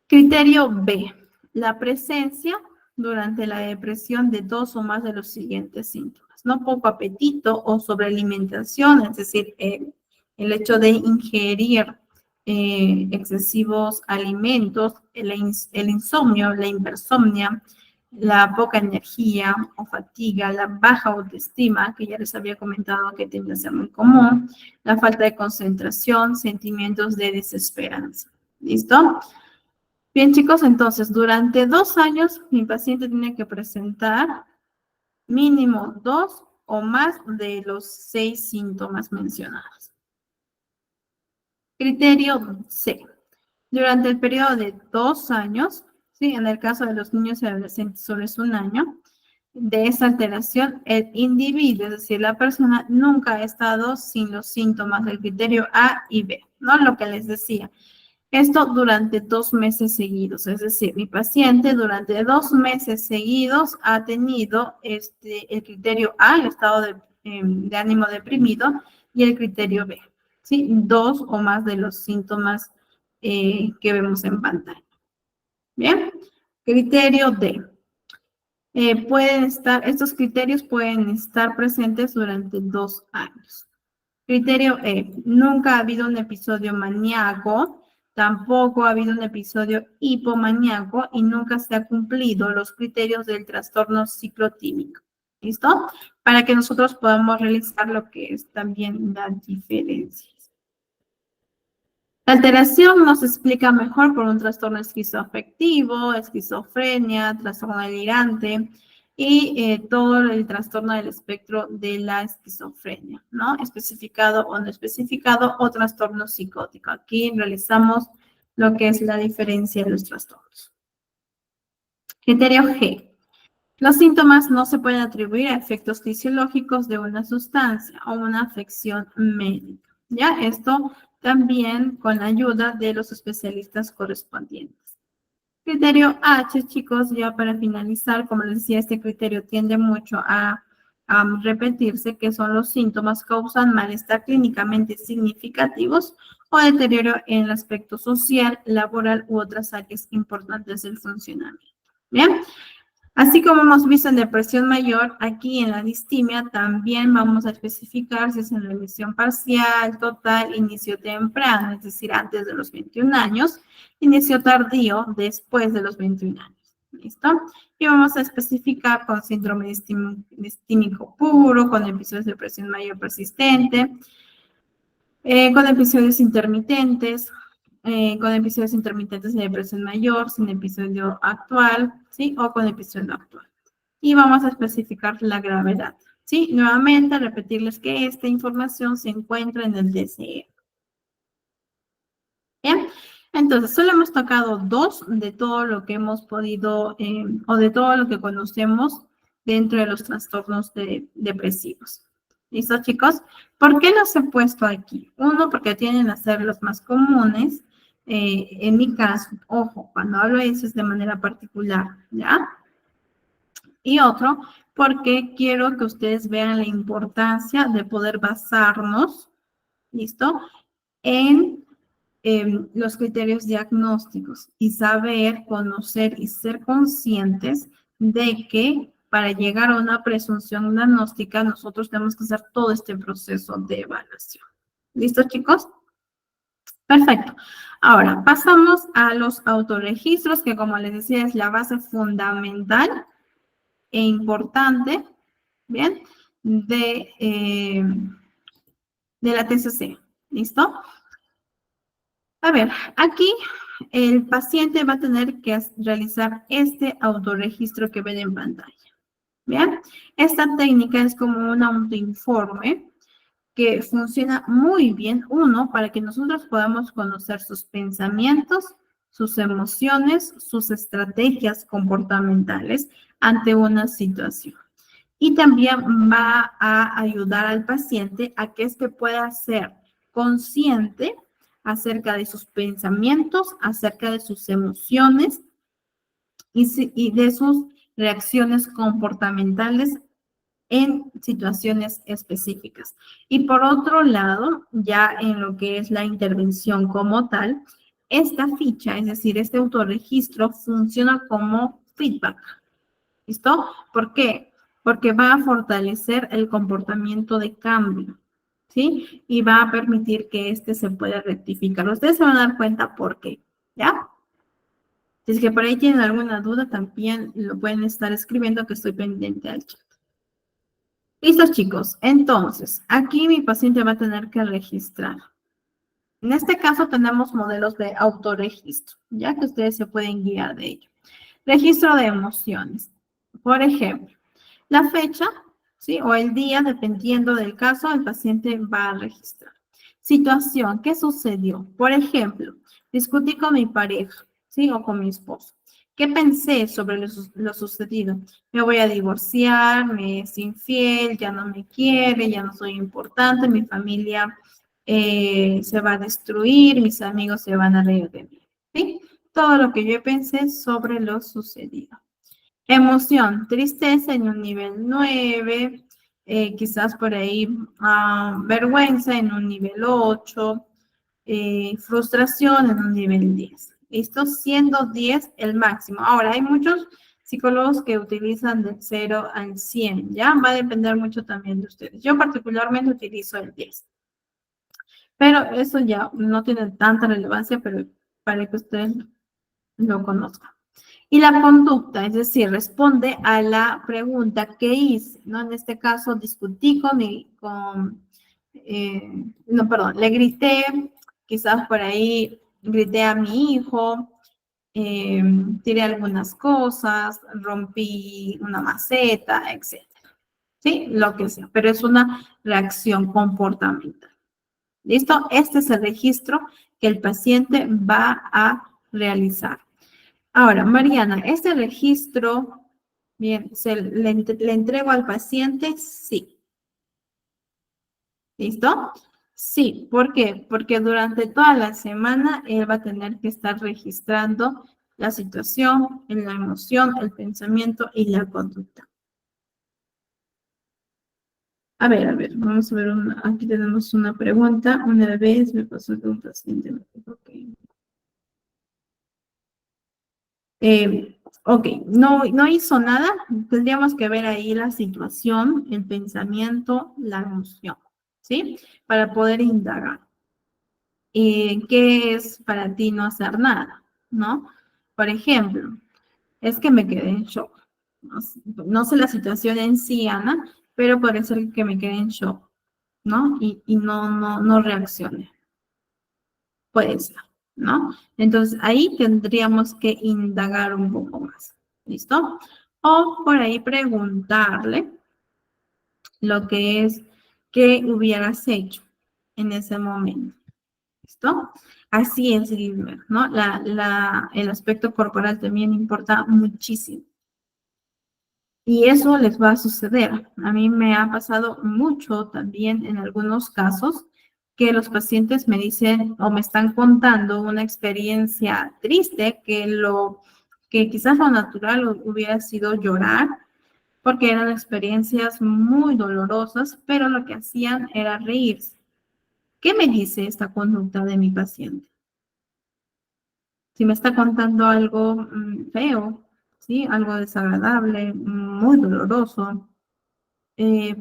Criterio B. La presencia durante la depresión de 2 o más de los siguientes síntomas, ¿no? Poco apetito o sobrealimentación, es decir, el hecho de ingerir excesivos alimentos, el insomnio, la hipersomnia, la poca energía o fatiga, la baja autoestima, que ya les había comentado que tiende a ser muy común, la falta de concentración, sentimientos de desesperanza. ¿Listo? Bien, chicos, entonces, durante 2 años, mi paciente tiene que presentar mínimo 2 o más de los 6 síntomas mencionados. Criterio C. Durante el periodo de 2 años, ¿sí? En el caso de los niños y adolescentes solo es 1 año, de esa alteración, el individuo, es decir, la persona, nunca ha estado sin los síntomas del criterio A y B, ¿no? Lo que les decía. Esto durante 2 meses seguidos, es decir, mi paciente durante 2 meses seguidos ha tenido el criterio A, el estado de ánimo deprimido, y el criterio B, ¿sí? 2 o más de los síntomas que vemos en pantalla. Bien, criterio D. Estos criterios pueden estar presentes durante 2 años. Criterio E. Nunca ha habido un episodio maníaco, tampoco ha habido un episodio hipomaníaco y nunca se han cumplido los criterios del trastorno ciclotímico. ¿Listo? Para que nosotros podamos realizar lo que es también la diferencia. La alteración nos explica mejor por un trastorno esquizoafectivo, esquizofrenia, trastorno delirante y todo el trastorno del espectro de la esquizofrenia, ¿no? Especificado o no especificado o trastorno psicótico. Aquí realizamos lo que es la diferencia de los trastornos. Criterio G. Los síntomas no se pueden atribuir a efectos fisiológicos de una sustancia o una afección médica. ¿Ya? Esto también con la ayuda de los especialistas correspondientes. Criterio H, chicos, ya para finalizar, como les decía, este criterio tiende mucho a repetirse, que son los síntomas causan malestar clínicamente significativos o deterioro en el aspecto social, laboral u otras áreas importantes del funcionamiento. Bien. Así como hemos visto en depresión mayor, aquí en la distimia también vamos a especificar si es en remisión parcial, total, inicio temprano, es decir, antes de los 21 años, inicio tardío después de los 21 años. ¿Listo? Y vamos a especificar con síndrome distímico puro, con episodios de depresión mayor persistente, con episodios intermitentes, con episodios intermitentes de depresión mayor, sin episodio actual, ¿sí? O con episodio actual. Y vamos a especificar la gravedad, ¿sí? Nuevamente, repetirles que esta información se encuentra en el DSM. Bien, entonces, solo hemos tocado 2 de todo lo que hemos podido, o de todo lo que conocemos dentro de los trastornos depresivos. ¿Listo, chicos? ¿Por qué los he puesto aquí? Uno, porque tienden a ser los más comunes. En mi caso, ojo, cuando hablo de eso es de manera particular, ¿ya? Y otro, porque quiero que ustedes vean la importancia de poder basarnos, ¿listo? En los criterios diagnósticos y saber, conocer y ser conscientes de que para llegar a una presunción diagnóstica nosotros tenemos que hacer todo este proceso de evaluación. ¿Listo, chicos? Perfecto. Ahora, pasamos a los autorregistros, que como les decía es la base fundamental e importante, ¿bien? De la TCC. ¿Listo? A ver, aquí el paciente va a tener que realizar este autorregistro que ven en pantalla. Bien, esta técnica es como un autoinforme que funciona muy bien, uno, para que nosotros podamos conocer sus pensamientos, sus emociones, sus estrategias comportamentales ante una situación. Y también va a ayudar al paciente a que éste pueda ser consciente acerca de sus pensamientos, acerca de sus emociones y de sus reacciones comportamentales en situaciones específicas. Y por otro lado, ya en lo que es la intervención como tal, esta ficha, es decir, este autorregistro funciona como feedback. ¿Listo? ¿Por qué? Porque va a fortalecer el comportamiento de cambio, ¿sí? Y va a permitir que este se pueda rectificar. Ustedes se van a dar cuenta por qué, ¿ya? Si es que por ahí tienen alguna duda, también lo pueden estar escribiendo que estoy pendiente al chat. Listo, chicos. Entonces, aquí mi paciente va a tener que registrar. En este caso tenemos modelos de autorregistro, ya que ustedes se pueden guiar de ello. Registro de emociones. Por ejemplo, la fecha, ¿sí? O el día, dependiendo del caso, el paciente va a registrar. Situación, ¿qué sucedió? Por ejemplo, discutí con mi pareja, ¿sí? O con mi esposo. ¿Qué pensé sobre lo sucedido? Me voy a divorciar, me es infiel, ya no me quiere, ya no soy importante, mi familia se va a destruir, mis amigos se van a reír de mí, ¿sí? Todo lo que yo pensé sobre lo sucedido. Emoción, tristeza en un nivel 9, quizás por ahí vergüenza en un nivel 8, frustración en un nivel 10. Esto siendo 10 el máximo. Ahora, hay muchos psicólogos que utilizan del 0 al 100, ¿ya? Va a depender mucho también de ustedes. Yo particularmente utilizo el 10. Pero eso ya no tiene tanta relevancia, pero para que ustedes lo conozcan. Y la conducta, es decir, responde a la pregunta que hice, ¿no? En este caso, discutí no, perdón, le grité, quizás por ahí grité a mi hijo, eh, tiré algunas cosas, rompí una maceta, etcétera, ¿sí? Lo que sea, pero es una reacción comportamental. ¿Listo? Este es el registro que el paciente va a realizar. Ahora, Mariana, ¿este registro, bien, le entrego al paciente? Sí. ¿Listo? Sí. ¿Por qué? Porque durante toda la semana él va a tener que estar registrando la situación, la emoción, el pensamiento y la conducta. A ver, vamos a ver, aquí tenemos una pregunta. Una vez me pasó que un paciente me dijo que ok, no hizo nada, tendríamos que ver ahí la situación, el pensamiento, la emoción, ¿sí? Para poder indagar. ¿Qué es para ti no hacer nada? ¿No? Por ejemplo, es que me quedé en shock. No sé la situación en sí, Ana, pero puede ser que me quedé en shock, ¿no? Y no reaccioné. Puede ser, ¿no? Entonces ahí tendríamos que indagar un poco más, ¿listo? O por ahí preguntarle lo que es, ¿qué hubieras hecho en ese momento? ¿Listo? Así es, Gilbert, ¿no? El aspecto corporal también importa muchísimo. Y eso les va a suceder. A mí me ha pasado mucho también en algunos casos que los pacientes me dicen o me están contando una experiencia triste que quizás lo natural hubiera sido llorar porque eran experiencias muy dolorosas, pero lo que hacían era reírse. ¿Qué me dice esta conducta de mi paciente? Si me está contando algo feo, ¿sí? Algo desagradable, muy doloroso,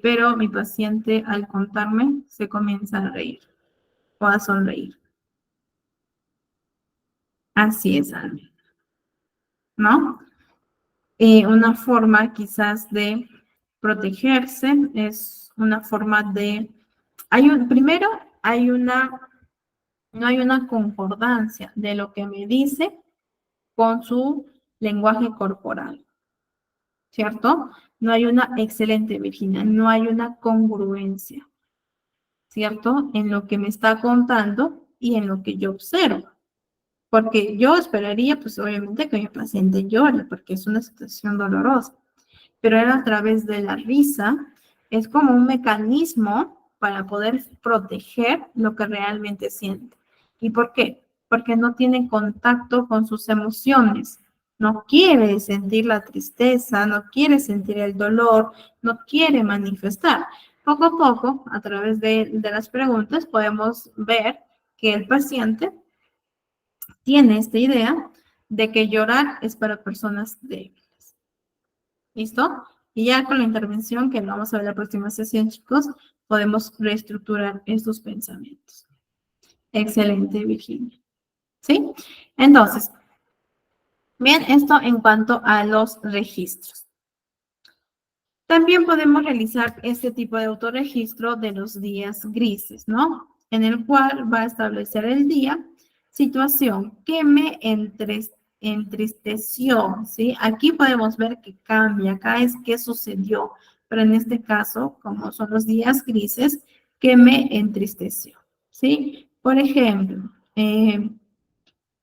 pero mi paciente al contarme se comienza a reír o a sonreír. Así es, Alma, ¿no? Una forma quizás de protegerse es una forma de... primero, no hay una concordancia de lo que me dice con su lenguaje corporal, ¿cierto? No hay una excelente, Virginia, no hay una congruencia. ¿Cierto? En lo que me está contando y en lo que yo observo. Porque yo esperaría, pues obviamente, que mi paciente llore, porque es una situación dolorosa. Pero él a través de la risa es como un mecanismo para poder proteger lo que realmente siente. ¿Y por qué? Porque no tiene contacto con sus emociones. No quiere sentir la tristeza, no quiere sentir el dolor, no quiere manifestar. Poco a poco, a través de las preguntas, podemos ver que el paciente tiene esta idea de que llorar es para personas débiles. ¿Listo? Y ya con la intervención que vamos a ver la próxima sesión, chicos, podemos reestructurar estos pensamientos. Excelente, Virginia. ¿Sí? Entonces, bien, esto en cuanto a los registros. También podemos realizar este tipo de autorregistro de los días grises, ¿no? En el cual va a establecer el día, situación que me entristeció, ¿sí? Aquí podemos ver que cambia, acá es qué sucedió, pero en este caso, como son los días grises, que me entristeció, ¿sí? Por ejemplo,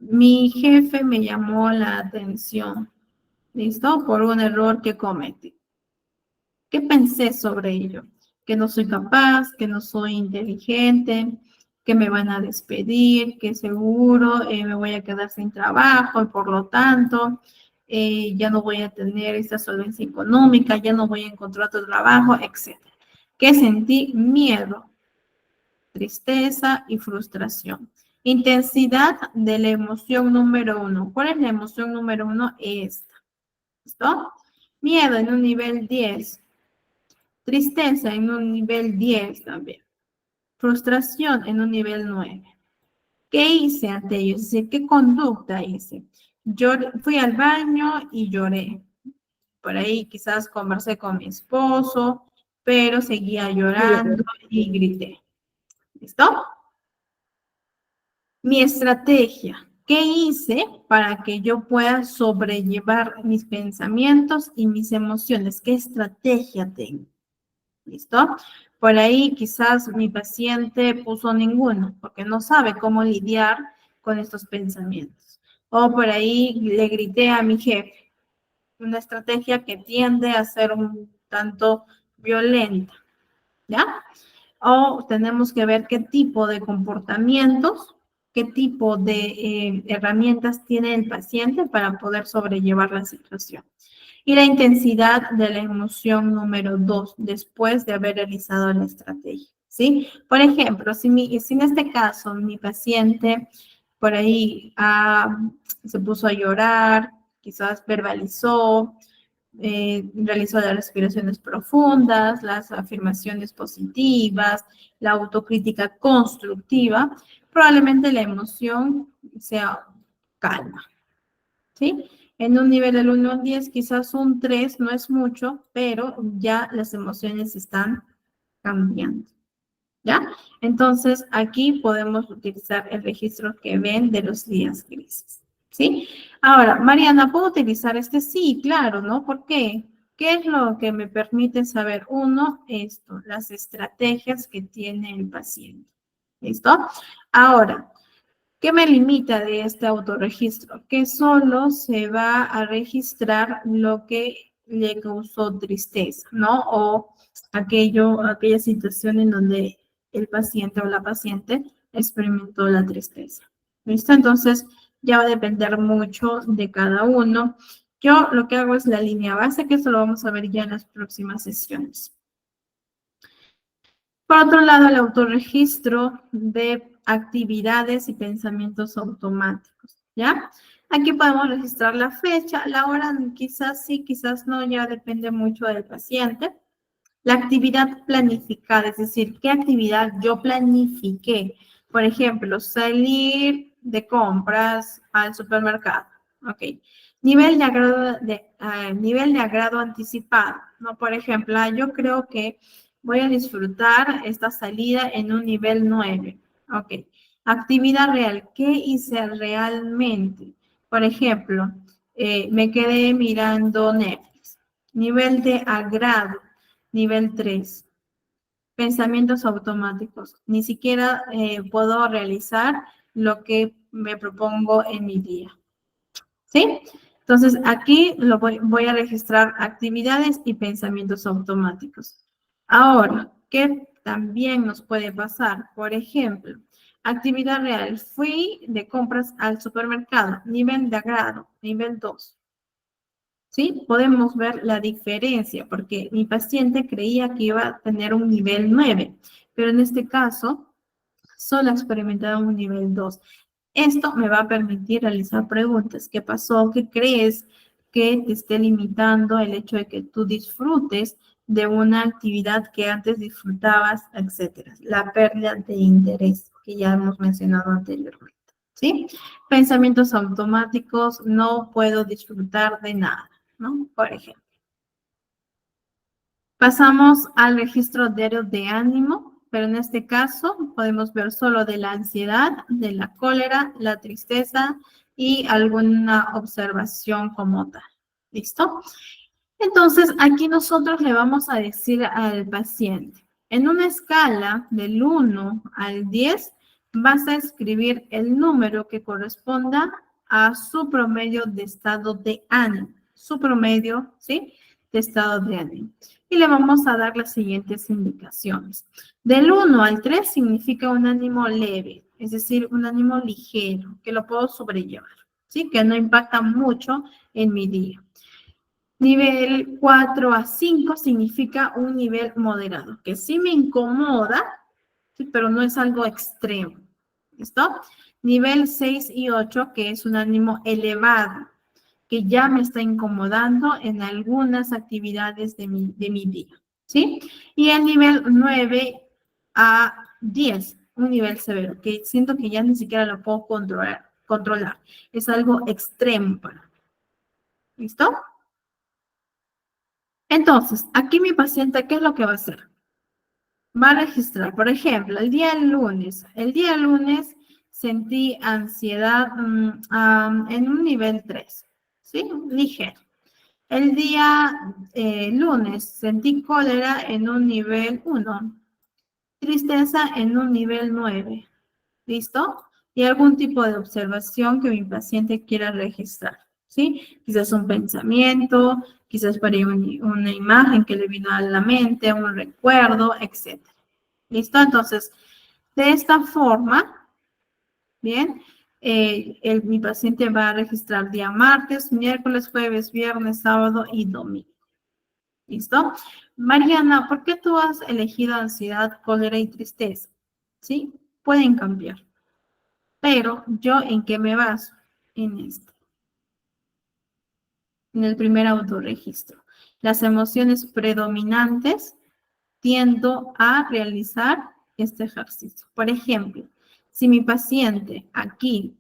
mi jefe me llamó la atención, ¿listo? Por un error que cometí. ¿Qué pensé sobre ello? Que no soy capaz, que no soy inteligente, que me van a despedir, que seguro me voy a quedar sin trabajo y por lo tanto ya no voy a tener esta solvencia económica, ya no voy a encontrar otro trabajo, etc. Que sentí miedo, tristeza y frustración. Intensidad de la emoción número 1. ¿Cuál es la emoción número 1? Esta. ¿Listo? Miedo en un nivel 10. Tristeza en un nivel 10 también. Frustración en un nivel 9. ¿Qué hice ante ello? Es decir, ¿qué conducta hice? Yo fui al baño y lloré. Por ahí quizás conversé con mi esposo, pero seguía llorando y grité. ¿Listo? Mi estrategia. ¿Qué hice para que yo pueda sobrellevar mis pensamientos y mis emociones? ¿Qué estrategia tengo? ¿Listo? Por ahí quizás mi paciente puso ninguno, porque no sabe cómo lidiar con estos pensamientos. O por ahí le grité a mi jefe, una estrategia que tiende a ser un tanto violenta, ¿ya? O tenemos que ver qué tipo de comportamientos, qué tipo de herramientas tiene el paciente para poder sobrellevar la situación. Y la intensidad de la emoción número 2, después de haber realizado la estrategia, ¿sí? Por ejemplo, si en este caso mi paciente por ahí se puso a llorar, quizás verbalizó, realizó las respiraciones profundas, las afirmaciones positivas, la autocrítica constructiva, probablemente la emoción sea calma, ¿sí? En un nivel del 1 al 10, quizás un 3 no es mucho, pero ya las emociones están cambiando, ¿ya? Entonces, aquí podemos utilizar el registro que ven de los días grises, ¿sí? Ahora, Mariana, ¿puedo utilizar este? Sí, claro, ¿no? ¿Por qué? ¿Qué es lo que me permite saber? Uno, esto, las estrategias que tiene el paciente, ¿listo? Ahora, ¿qué me limita de este autorregistro? Que solo se va a registrar lo que le causó tristeza, ¿no? O aquella situación en donde el paciente o la paciente experimentó la tristeza. ¿Listo? Entonces, ya va a depender mucho de cada uno. Yo lo que hago es la línea base, que eso lo vamos a ver ya en las próximas sesiones. Por otro lado, el autorregistro de actividades y pensamientos automáticos, ¿ya? Aquí podemos registrar la fecha, la hora, quizás sí, quizás no, ya depende mucho del paciente. La actividad planificada, es decir, qué actividad yo planifiqué. Por ejemplo, salir de compras al supermercado. Ok. Nivel de agrado anticipado. ¿No? Por ejemplo, yo creo que voy a disfrutar esta salida en un nivel 9. Ok. Actividad real. ¿Qué hice realmente? Por ejemplo, me quedé mirando Netflix. Nivel de agrado. Nivel 3, pensamientos automáticos. Ni siquiera puedo realizar lo que me propongo en mi día. ¿Sí? Entonces, aquí voy a registrar actividades y pensamientos automáticos. Ahora, ¿qué también nos puede pasar? Por ejemplo, actividad real. Fui de compras al supermercado. Nivel de agrado. Nivel 2. ¿Sí? Podemos ver la diferencia, porque mi paciente creía que iba a tener un nivel 9, pero en este caso solo ha experimentado un nivel 2. Esto me va a permitir realizar preguntas. ¿Qué pasó? ¿Qué crees que te esté limitando el hecho de que tú disfrutes de una actividad que antes disfrutabas, etcétera? La pérdida de interés que ya hemos mencionado anteriormente. ¿Sí? Pensamientos automáticos, no puedo disfrutar de nada, ¿no? Por ejemplo. Pasamos al registro diario de ánimo, pero en este caso podemos ver solo de la ansiedad, de la cólera, la tristeza y alguna observación como tal. ¿Listo? Entonces, aquí nosotros le vamos a decir al paciente, en una escala del 1 al 10, vas a escribir el número que corresponda a su promedio de estado de ánimo. Su promedio, ¿sí? de estado de ánimo. Y le vamos a dar las siguientes indicaciones. Del 1 al 3 significa un ánimo leve, es decir, un ánimo ligero, que lo puedo sobrellevar, ¿sí? Que no impacta mucho en mi día. Nivel 4 a 5 significa un nivel moderado, que sí me incomoda, ¿sí? Pero no es algo extremo. ¿Listo? Nivel 6 y 8, que es un ánimo elevado, que ya me está incomodando en algunas actividades de mi día. ¿Sí? Y el nivel 9 a 10, un nivel severo, que siento que ya ni siquiera lo puedo controlar. Es algo extremo para mí. ¿Listo? Entonces, aquí mi paciente, ¿qué es lo que va a hacer? Va a registrar, por ejemplo, el día lunes. El día lunes sentí ansiedad en un nivel 3, ¿sí? Ligero. El día lunes sentí cólera en un nivel 1, tristeza en un nivel 9. ¿Listo? Y algún tipo de observación que mi paciente quiera registrar, ¿sí? Quizás un pensamiento, quizás para una imagen que le vino a la mente, un recuerdo, etc. ¿Listo? Entonces, de esta forma, bien, mi paciente va a registrar día martes, miércoles, jueves, viernes, sábado y domingo. ¿Listo? Mariana, ¿por qué tú has elegido ansiedad, cólera y tristeza? ¿Sí? Pueden cambiar. Pero yo, ¿en qué me baso? En esto. En el primer autorregistro. Las emociones predominantes tiendo a realizar este ejercicio. Por ejemplo, si mi paciente aquí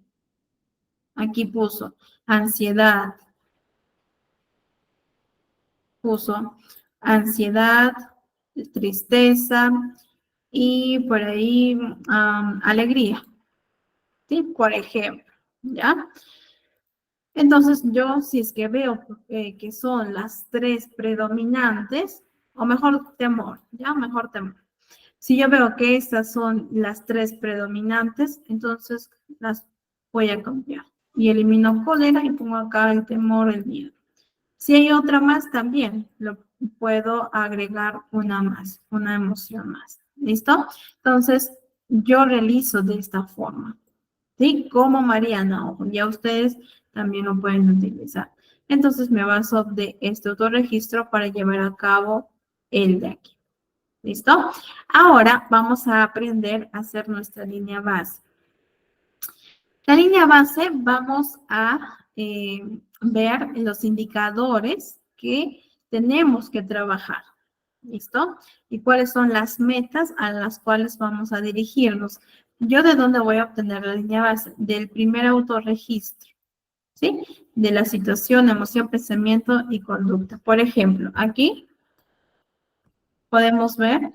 puso ansiedad, puso ansiedad, tristeza y por ahí alegría, ¿sí? Por ejemplo, ¿ya? Entonces yo, si es que veo que son las tres predominantes, o mejor temor, ¿ya? Mejor temor. Si yo veo que estas son las tres predominantes, entonces las voy a cambiar. Y elimino cólera y pongo acá el temor, el miedo. Si hay otra más, también lo puedo agregar una más, una emoción más. ¿Listo? Entonces, yo realizo de esta forma. ¿Sí? Como Mariana, o ya ustedes también lo pueden utilizar. Entonces, me baso de este autorregistro para llevar a cabo el de aquí. ¿Listo? Ahora vamos a aprender a hacer nuestra línea base. La línea base vamos a ver los indicadores que tenemos que trabajar. ¿Listo? Y cuáles son las metas a las cuales vamos a dirigirnos. ¿Yo de dónde voy a obtener la línea base? Del primer autorregistro. ¿Sí? De la situación, emoción, pensamiento y conducta. Por ejemplo, aquí podemos ver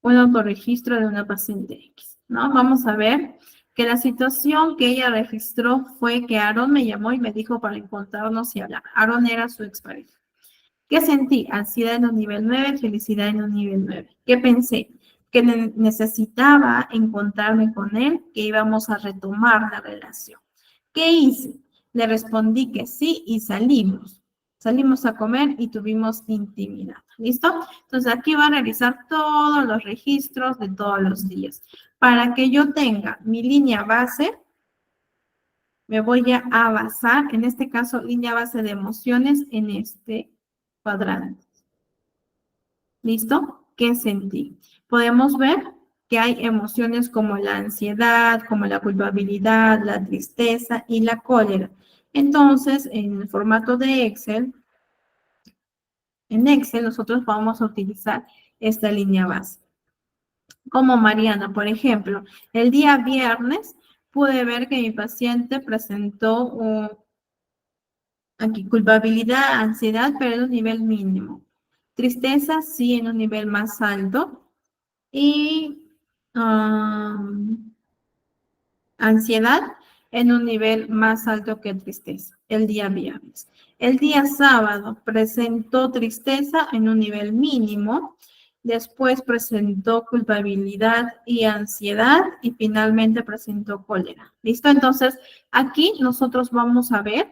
un autorregistro de una paciente X, ¿no? Vamos a ver que la situación que ella registró fue que Aaron me llamó y me dijo para encontrarnos y hablar. Aaron era su expareja. ¿Qué sentí? Ansiedad en un nivel 9, felicidad en un nivel 9. ¿Qué pensé? Que necesitaba encontrarme con él, que íbamos a retomar la relación. ¿Qué hice? Le respondí que sí y salimos. Salimos a comer y tuvimos intimidad. ¿Listo? Entonces aquí va a revisar todos los registros de todos los días. Para que yo tenga mi línea base, me voy a basar, en este caso, línea base de emociones en este cuadrante. ¿Listo? ¿Qué sentí? Podemos ver que hay emociones como la ansiedad, como la culpabilidad, la tristeza y la cólera. Entonces, en el formato de Excel, en Excel nosotros vamos a utilizar esta línea base. Como Mariana, por ejemplo, el día viernes pude ver que mi paciente presentó aquí culpabilidad, ansiedad, pero en un nivel mínimo. Tristeza, sí, en un nivel más alto. Y ansiedad en un nivel más alto que tristeza, el día viernes. El día sábado presentó tristeza en un nivel mínimo, después presentó culpabilidad y ansiedad y finalmente presentó cólera. ¿Listo? Entonces, aquí nosotros vamos a ver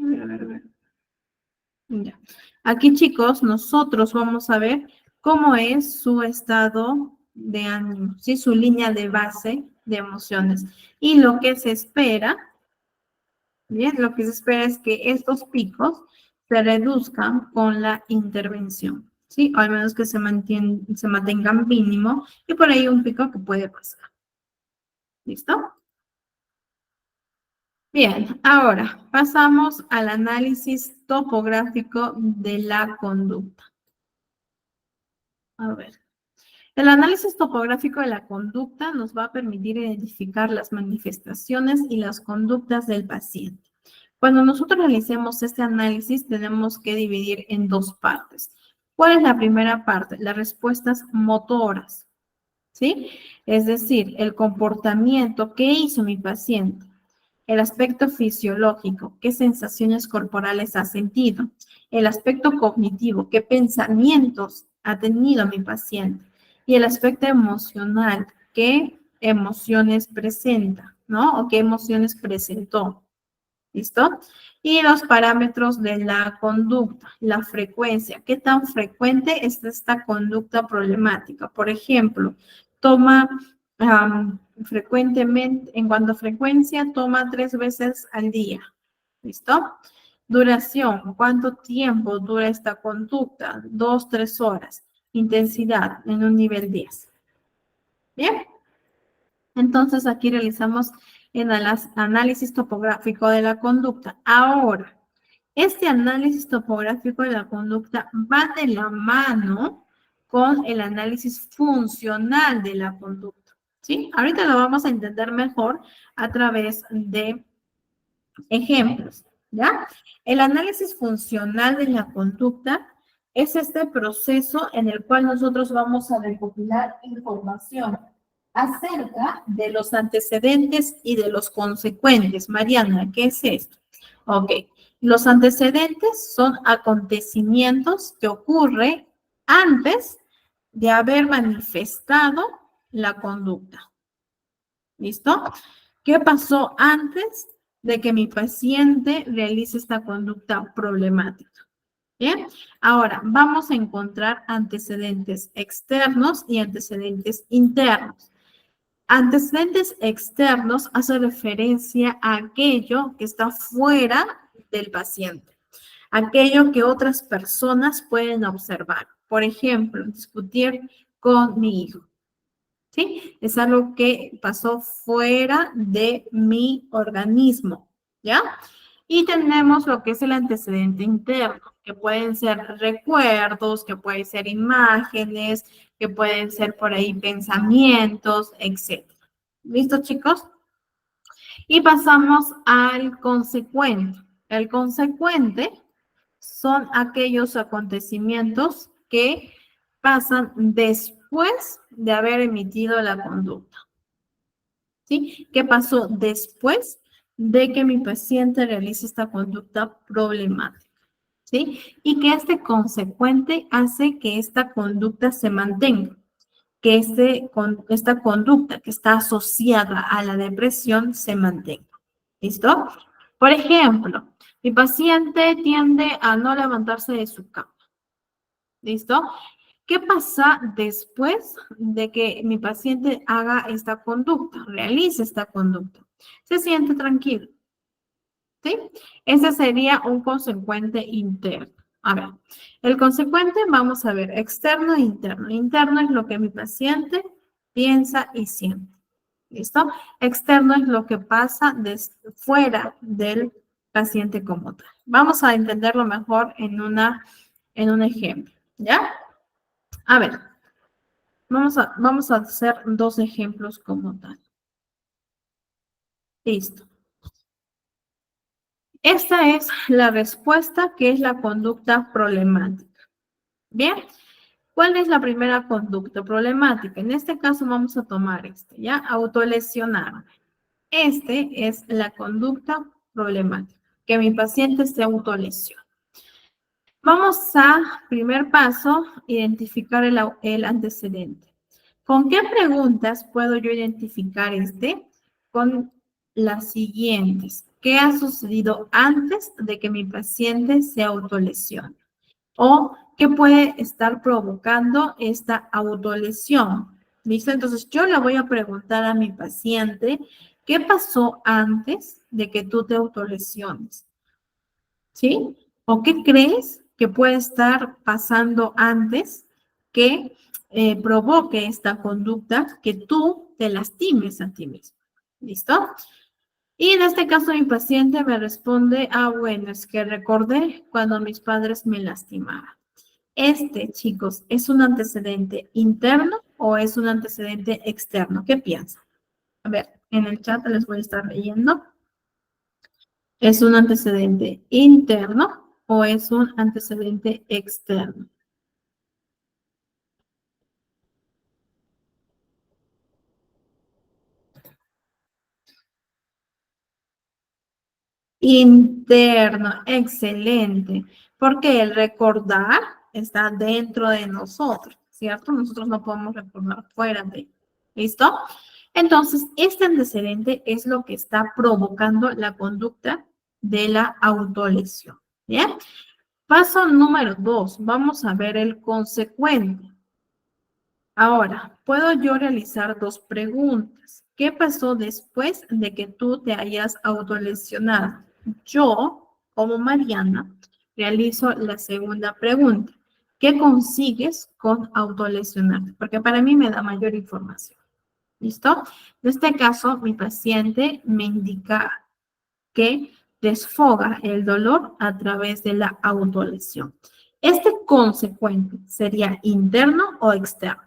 ver. Ya. Aquí, chicos, nosotros vamos a ver cómo es su estado de ánimo, ¿sí? Su línea de base de emociones. Y lo que se espera, bien, lo que se espera es que estos picos se reduzcan con la intervención, ¿sí? O al menos que se mantengan mínimo y por ahí un pico que puede pasar. ¿Listo? Bien, ahora pasamos al análisis topográfico de la conducta. A ver. El análisis topográfico de la conducta nos va a permitir identificar las manifestaciones y las conductas del paciente. Cuando nosotros realicemos este análisis, tenemos que dividir en dos partes. ¿Cuál es la primera parte? Las respuestas motoras, ¿sí? Es decir, el comportamiento que hizo mi paciente. El aspecto fisiológico, qué sensaciones corporales ha sentido. El aspecto cognitivo, qué pensamientos ha tenido mi paciente. Y el aspecto emocional, qué emociones presenta, ¿no? O qué emociones presentó. ¿Listo? Y los parámetros de la conducta, la frecuencia, qué tan frecuente es esta conducta problemática. Por ejemplo, toma frecuentemente, en cuanto a frecuencia, toma 3 veces al día. ¿Listo? Duración, ¿cuánto tiempo dura esta conducta? 2, 3 horas. Intensidad, en un nivel 10. Bien. Entonces aquí realizamos el análisis topográfico de la conducta. Ahora, este análisis topográfico de la conducta va de la mano con el análisis funcional de la conducta. ¿Sí? Ahorita lo vamos a entender mejor a través de ejemplos. ¿Ya? El análisis funcional de la conducta es este proceso en el cual nosotros vamos a recopilar información acerca de los antecedentes y de los consecuentes. Mariana, ¿qué es esto? Ok, los antecedentes son acontecimientos que ocurren antes de haber manifestado la conducta. ¿Listo? ¿Qué pasó antes de que mi paciente realice esta conducta problemática? Bien, ahora vamos a encontrar antecedentes externos y antecedentes internos. Antecedentes externos hace referencia a aquello que está fuera del paciente, aquello que otras personas pueden observar. Por ejemplo, discutir con mi hijo. ¿Sí? Es algo que pasó fuera de mi organismo, ¿ya? Y tenemos lo que es el antecedente interno, que pueden ser recuerdos, que pueden ser imágenes, que pueden ser por ahí pensamientos, etc. ¿Listo, chicos? Y pasamos al consecuente. El consecuente son aquellos acontecimientos que pasan después de haber emitido la conducta. ¿Sí? ¿Qué pasó después de que mi paciente realice esta conducta problemática? ¿Sí? Y que este consecuente hace que esta conducta se mantenga, que esta conducta que está asociada a la depresión se mantenga. ¿Listo? Por ejemplo, mi paciente tiende a no levantarse de su cama. ¿Listo? ¿Qué pasa después de que mi paciente haga esta conducta, realice esta conducta? Se siente tranquilo, ¿sí? Ese sería un consecuente interno. A ver, el consecuente, vamos a ver, externo e interno. Interno es lo que mi paciente piensa y siente, ¿listo? Externo es lo que pasa fuera del paciente como tal. Vamos a entenderlo mejor en un ejemplo, ¿ya? A ver, vamos a hacer dos ejemplos como tal. Listo. Esta es la respuesta que es la conducta problemática. Bien, ¿cuál es la primera conducta problemática? En este caso vamos a tomar ¿ya? Autolesionarme. Este es la conducta problemática, que mi paciente se autolesione. Vamos a, primer paso, identificar el antecedente. ¿Con qué preguntas puedo yo identificar con las siguientes? ¿qué ha sucedido antes de que mi paciente se autolesione? ¿O qué puede estar provocando esta autolesión? ¿Listo? Entonces yo le voy a preguntar a mi paciente, ¿qué pasó antes de que tú te autolesiones? ¿Sí? ¿O qué crees que puede estar pasando antes que provoque esta conducta que tú te lastimes a ti mismo? ¿Listo? Y en este caso mi paciente me responde, bueno, es que recordé cuando mis padres me lastimaban. Este, chicos, ¿es un antecedente interno o es un antecedente externo? ¿Qué piensan? A ver, en el chat les voy a estar leyendo. ¿Es un antecedente interno o es un antecedente externo? Interno, excelente, porque el recordar está dentro de nosotros, ¿cierto? Nosotros no podemos recordar fuera de, ¿listo? Entonces, este antecedente es lo que está provocando la conducta de la autolesión, ¿bien? Paso número 2, vamos a ver el consecuente. Ahora, puedo yo realizar dos preguntas. ¿Qué pasó después de que tú te hayas autolesionado? Yo, como Mariana, realizo la segunda pregunta. ¿Qué consigues con autolesionarte? Porque para mí me da mayor información. ¿Listo? En este caso, mi paciente me indica que desfoga el dolor a través de la autolesión. ¿Este consecuente sería interno o externo?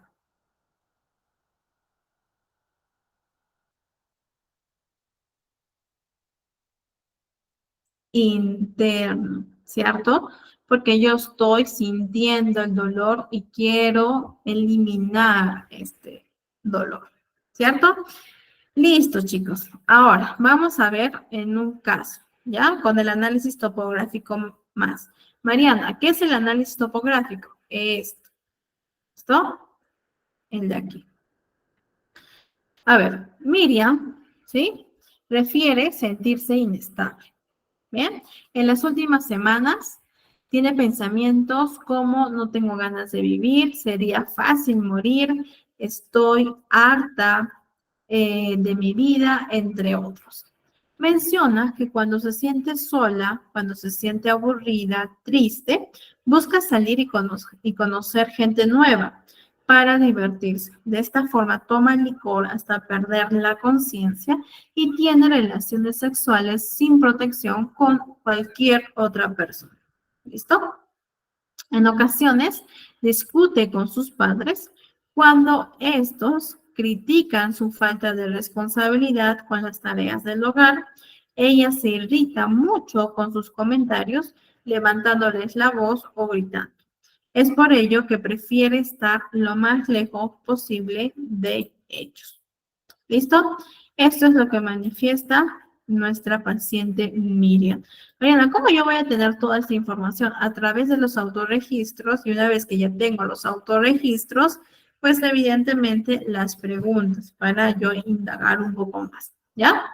Interno, ¿cierto? Porque yo estoy sintiendo el dolor y quiero eliminar este dolor, ¿cierto? Listo, chicos. Ahora, vamos a ver en un caso, ¿ya? Con el análisis topográfico más. Mariana, ¿qué es el análisis topográfico? ¿Esto? El de aquí. A ver, Miriam, ¿sí? Refiere sentirse inestable. Bien, en las últimas semanas tiene pensamientos como no tengo ganas de vivir, sería fácil morir, estoy harta de mi vida, entre otros. Menciona que cuando se siente sola, cuando se siente aburrida, triste, busca salir y conocer gente nueva para divertirse. De esta forma toma licor hasta perder la conciencia y tiene relaciones sexuales sin protección con cualquier otra persona. ¿Listo? En ocasiones discute con sus padres cuando estos critican su falta de responsabilidad con las tareas del hogar. Ella se irrita mucho con sus comentarios, levantándoles la voz o gritando. Es por ello que prefiere estar lo más lejos posible de ellos. ¿Listo? Esto es lo que manifiesta nuestra paciente Miriam. Mariana, ¿cómo yo voy a tener toda esta información? A través de los autorregistros, y una vez que ya tengo los autorregistros, pues evidentemente las preguntas para yo indagar un poco más, ¿ya?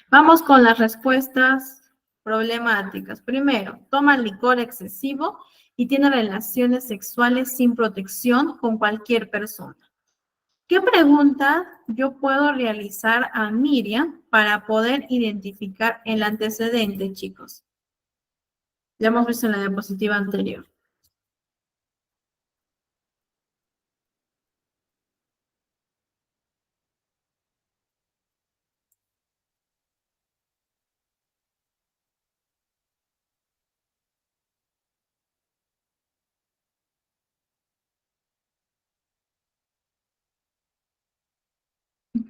Vamos con las respuestas problemáticas. Primero, toma licor excesivo y tiene relaciones sexuales sin protección con cualquier persona. ¿Qué pregunta yo puedo realizar a Miriam para poder identificar el antecedente, chicos? Ya hemos visto en la diapositiva anterior.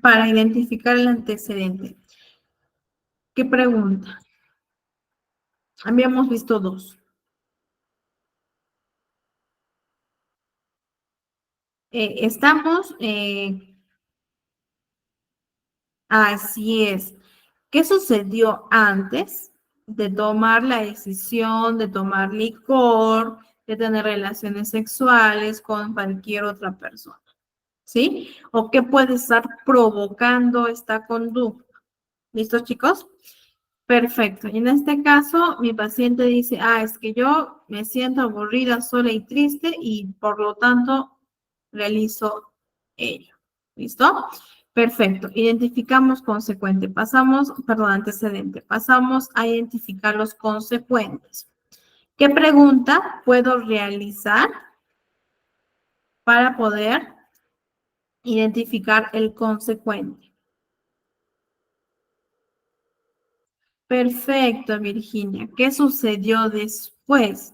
Para identificar el antecedente. ¿Qué pregunta? Habíamos visto dos. Así es. ¿Qué sucedió antes de tomar la decisión de tomar licor, de tener relaciones sexuales con cualquier otra persona? ¿Sí? ¿O qué puede estar provocando esta conducta? ¿Listos, chicos? Perfecto. Y en este caso, mi paciente dice, es que yo me siento aburrida, sola y triste y por lo tanto realizo ello. ¿Listo? Perfecto. Identificamos consecuente. Antecedente. Pasamos a identificar los consecuentes. ¿Qué pregunta puedo realizar para poder identificar el consecuente? Perfecto, Virginia. ¿Qué sucedió después?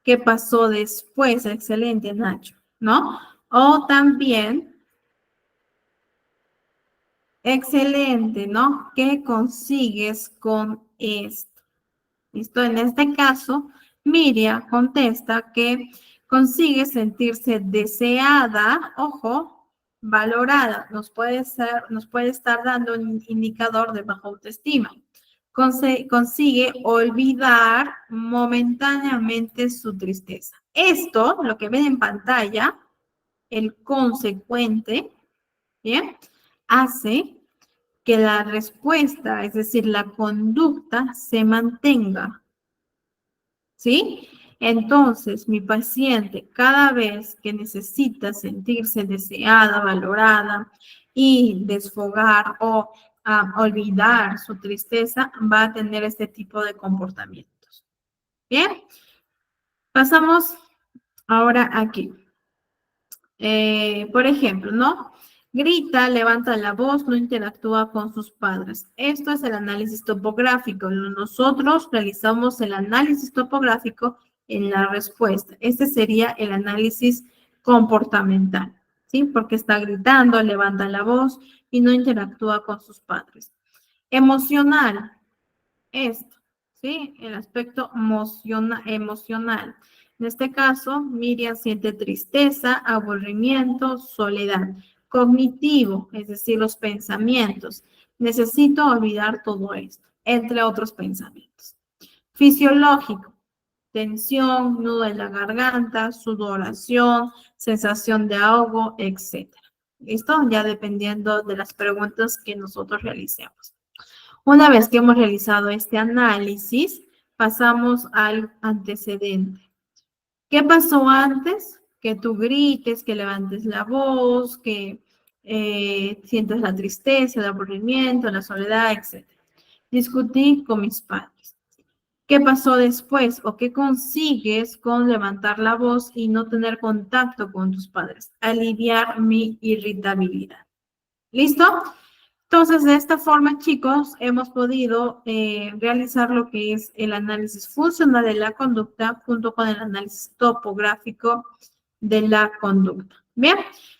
¿Qué pasó después? Excelente, Nacho, ¿no? O también, excelente, ¿no? ¿Qué consigues con esto? ¿Listo? En este caso, Miriam contesta que consigue sentirse deseada, ojo, valorada. Nos puede estar dando un indicador de baja autoestima. Consigue olvidar momentáneamente su tristeza. Esto, lo que ven en pantalla, el consecuente, ¿bien? Hace que la respuesta, es decir, la conducta, se mantenga. ¿Sí? Entonces, mi paciente, cada vez que necesita sentirse deseada, valorada y desfogar o olvidar su tristeza, va a tener este tipo de comportamientos. Bien, pasamos ahora aquí. Por ejemplo, ¿no? Grita, levanta la voz, no interactúa con sus padres. Esto es el análisis topográfico. Nosotros realizamos el análisis topográfico en la respuesta. Este sería el análisis comportamental, ¿sí? Porque está gritando, levanta la voz y no interactúa con sus padres. Emocional, esto, ¿sí? El aspecto emocional. En este caso, Miriam siente tristeza, aburrimiento, soledad. Cognitivo, es decir, los pensamientos. Necesito olvidar todo esto, entre otros pensamientos. Fisiológico, tensión, nudo en la garganta, sudoración, sensación de ahogo, etc. ¿Listo? Ya dependiendo de las preguntas que nosotros realicemos. Una vez que hemos realizado este análisis, pasamos al antecedente. ¿Qué pasó antes? Que tú grites, que levantes la voz, que sientas la tristeza, el aburrimiento, la soledad, etc. Discutí con mis padres. ¿Qué pasó después o qué consigues con levantar la voz y no tener contacto con tus padres? Aliviar mi irritabilidad. ¿Listo? Entonces, de esta forma, chicos, hemos podido realizar lo que es el análisis funcional de la conducta junto con el análisis topográfico de la conducta. Bien,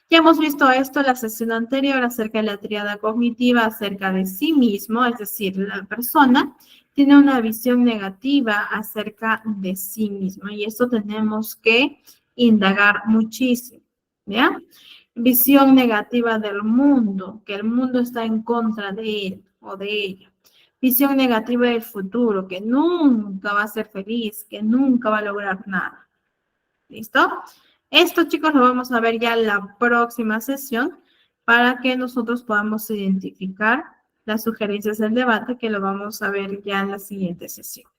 ya hemos visto esto en la sesión anterior acerca de la tríada cognitiva, acerca de sí mismo, es decir, la persona tiene una visión negativa acerca de sí mismo y esto tenemos que indagar muchísimo. ¿Bien? Visión negativa del mundo, que el mundo está en contra de él o de ella. Visión negativa del futuro, que nunca va a ser feliz, que nunca va a lograr nada. ¿Listo? Esto, chicos, lo vamos a ver ya en la próxima sesión para que nosotros podamos identificar las sugerencias del debate, que lo vamos a ver ya en la siguiente sesión.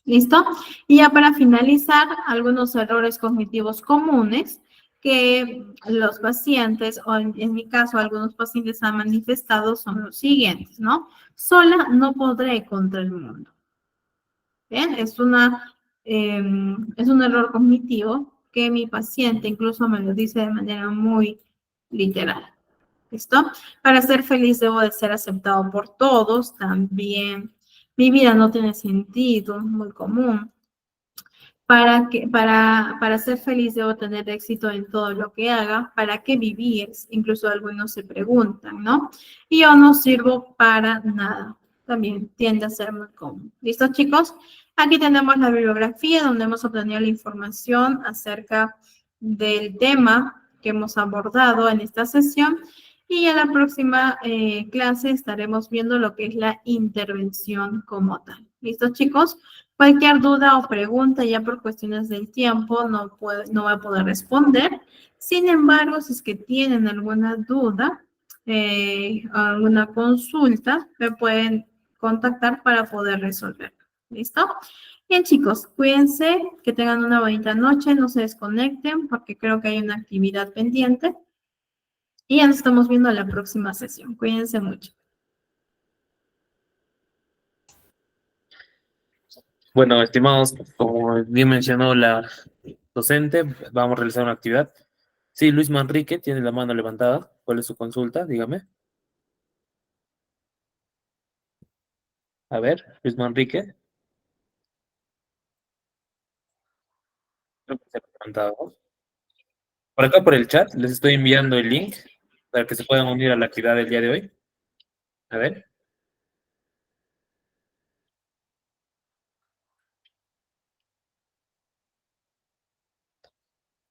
¿Listo? Y ya para finalizar, algunos errores cognitivos comunes que los pacientes, o en mi caso algunos pacientes han manifestado son los siguientes, ¿no? Sola no podré contra el mundo. ¿Bien? Es un error cognitivo que mi paciente incluso me lo dice de manera muy literal. ¿Listo? Para ser feliz debo de ser aceptado por todos también. Mi vida no tiene sentido, muy común. Para ser feliz debo tener éxito en todo lo que haga. ¿Para qué vivir? Incluso algunos se preguntan, ¿no? Y yo no sirvo para nada. También tiende a ser muy común. ¿Listo, chicos? Aquí tenemos la bibliografía donde hemos obtenido la información acerca del tema que hemos abordado en esta sesión. Y en la próxima clase estaremos viendo lo que es la intervención como tal. ¿Listo, chicos? Cualquier duda o pregunta, ya por cuestiones del tiempo, no voy a poder responder. Sin embargo, si es que tienen alguna duda, alguna consulta, me pueden contactar para poder resolver. ¿Listo? Bien, chicos, cuídense, que tengan una bonita noche, no se desconecten porque creo que hay una actividad pendiente. Y ya nos estamos viendo en la próxima sesión. Cuídense mucho. Bueno, estimados, como bien mencionó la docente, vamos a realizar una actividad. Sí, Luis Manrique tiene la mano levantada. ¿Cuál es su consulta? Dígame. A ver, Luis Manrique. Creo que se ha levantado. Por acá por el chat les estoy enviando el link para que se puedan unir a la actividad del día de hoy. A ver.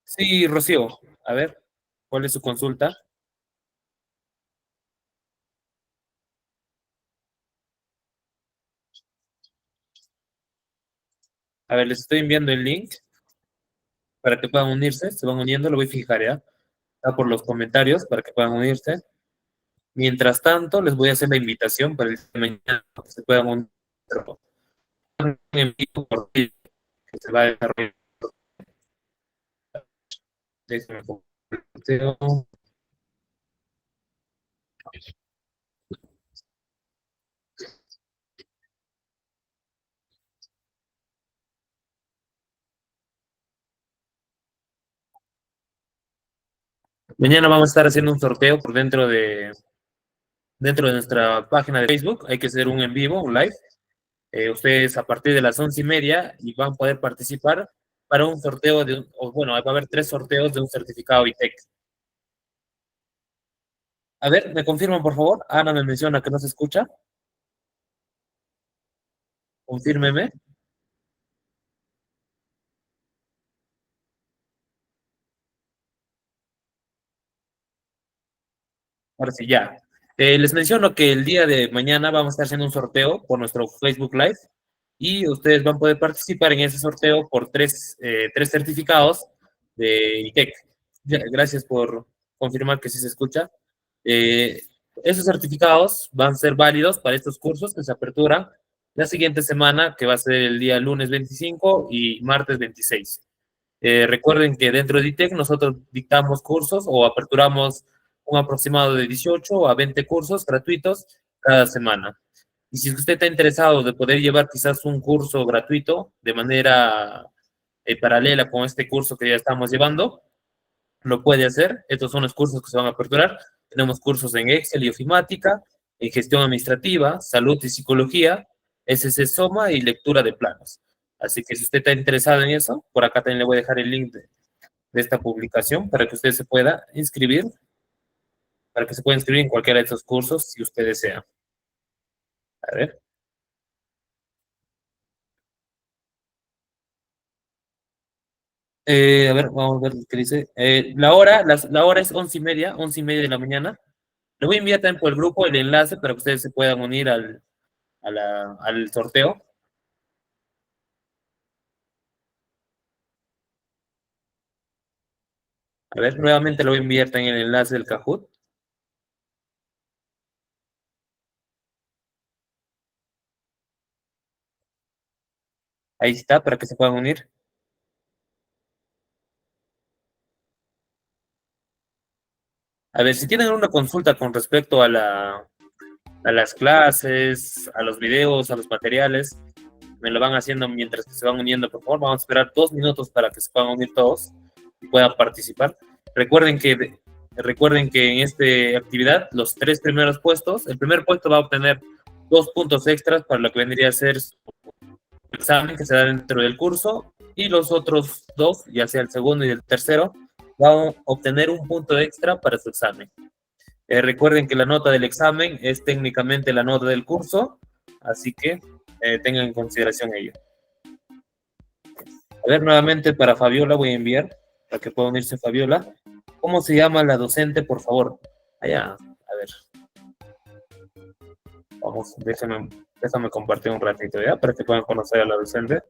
Sí, Rocío. A ver, ¿cuál es su consulta? A ver, les estoy enviando el link para que puedan unirse. Se van uniendo, lo voy a fijar ya. Está por los comentarios para que puedan unirse. Mientras tanto, les voy a hacer la invitación para el día de mañana para que se puedan unir en vivo por que se va a desarrollar. Déjenme compartir. Mañana vamos a estar haciendo un sorteo por dentro de nuestra página de Facebook. Hay que hacer un en vivo, un live. Ustedes a partir de las 11:30 y van a poder participar para un sorteo bueno, va a haber 3 sorteos de un certificado ITEC. A ver, ¿me confirman, por favor? Ana me menciona que no se escucha. Confírmeme. Ahora sí, ya. Les menciono que el día de mañana vamos a estar haciendo un sorteo por nuestro Facebook Live y ustedes van a poder participar en ese sorteo por tres certificados de ITEC. Gracias por confirmar que sí se escucha. Eh, Esos certificados van a ser válidos para estos cursos que se aperturan la siguiente semana, que va a ser el día lunes 25 y martes 26. Recuerden que dentro de ITEC nosotros dictamos cursos o aperturamos un aproximado de 18 a 20 cursos gratuitos cada semana. Y si usted está interesado de poder llevar quizás un curso gratuito de manera paralela con este curso que ya estamos llevando, lo puede hacer. Estos son los cursos que se van a aperturar. Tenemos cursos en Excel y ofimática, en gestión administrativa, salud y psicología, SC Soma y lectura de planos. Así que si usted está interesado en eso, por acá también le voy a dejar el link de esta publicación para que usted se pueda inscribir, para que se pueda inscribir en cualquiera de estos cursos si usted desea. A ver. A ver, vamos a ver qué dice. La hora es 11:30, 11:30 de la mañana. Le voy a enviar también por el grupo el enlace para que ustedes se puedan unir al sorteo. A ver, nuevamente le voy a enviar también el enlace del Kahoot. Ahí está, para que se puedan unir. A ver, si tienen una consulta con respecto a las clases, a los videos, a los materiales, me lo van haciendo mientras que se van uniendo, por favor. Vamos a esperar 2 minutos para que se puedan unir todos y puedan participar. Recuerden que, recuerden que en esta actividad, los 3 primeros puestos, el primer puesto va a obtener 2 puntos extras para lo que vendría a ser su examen que se da dentro del curso y los otros dos, ya sea el segundo y el tercero, van a obtener un punto extra para su examen. Recuerden que la nota del examen es técnicamente la nota del curso, así que tengan en consideración ello. A ver, nuevamente para Fabiola voy a enviar, para que pueda unirse Fabiola. ¿Cómo se llama la docente, por favor? Allá, a ver, vamos, déjame compartir un ratito ya, para que puedan conocer a la docente.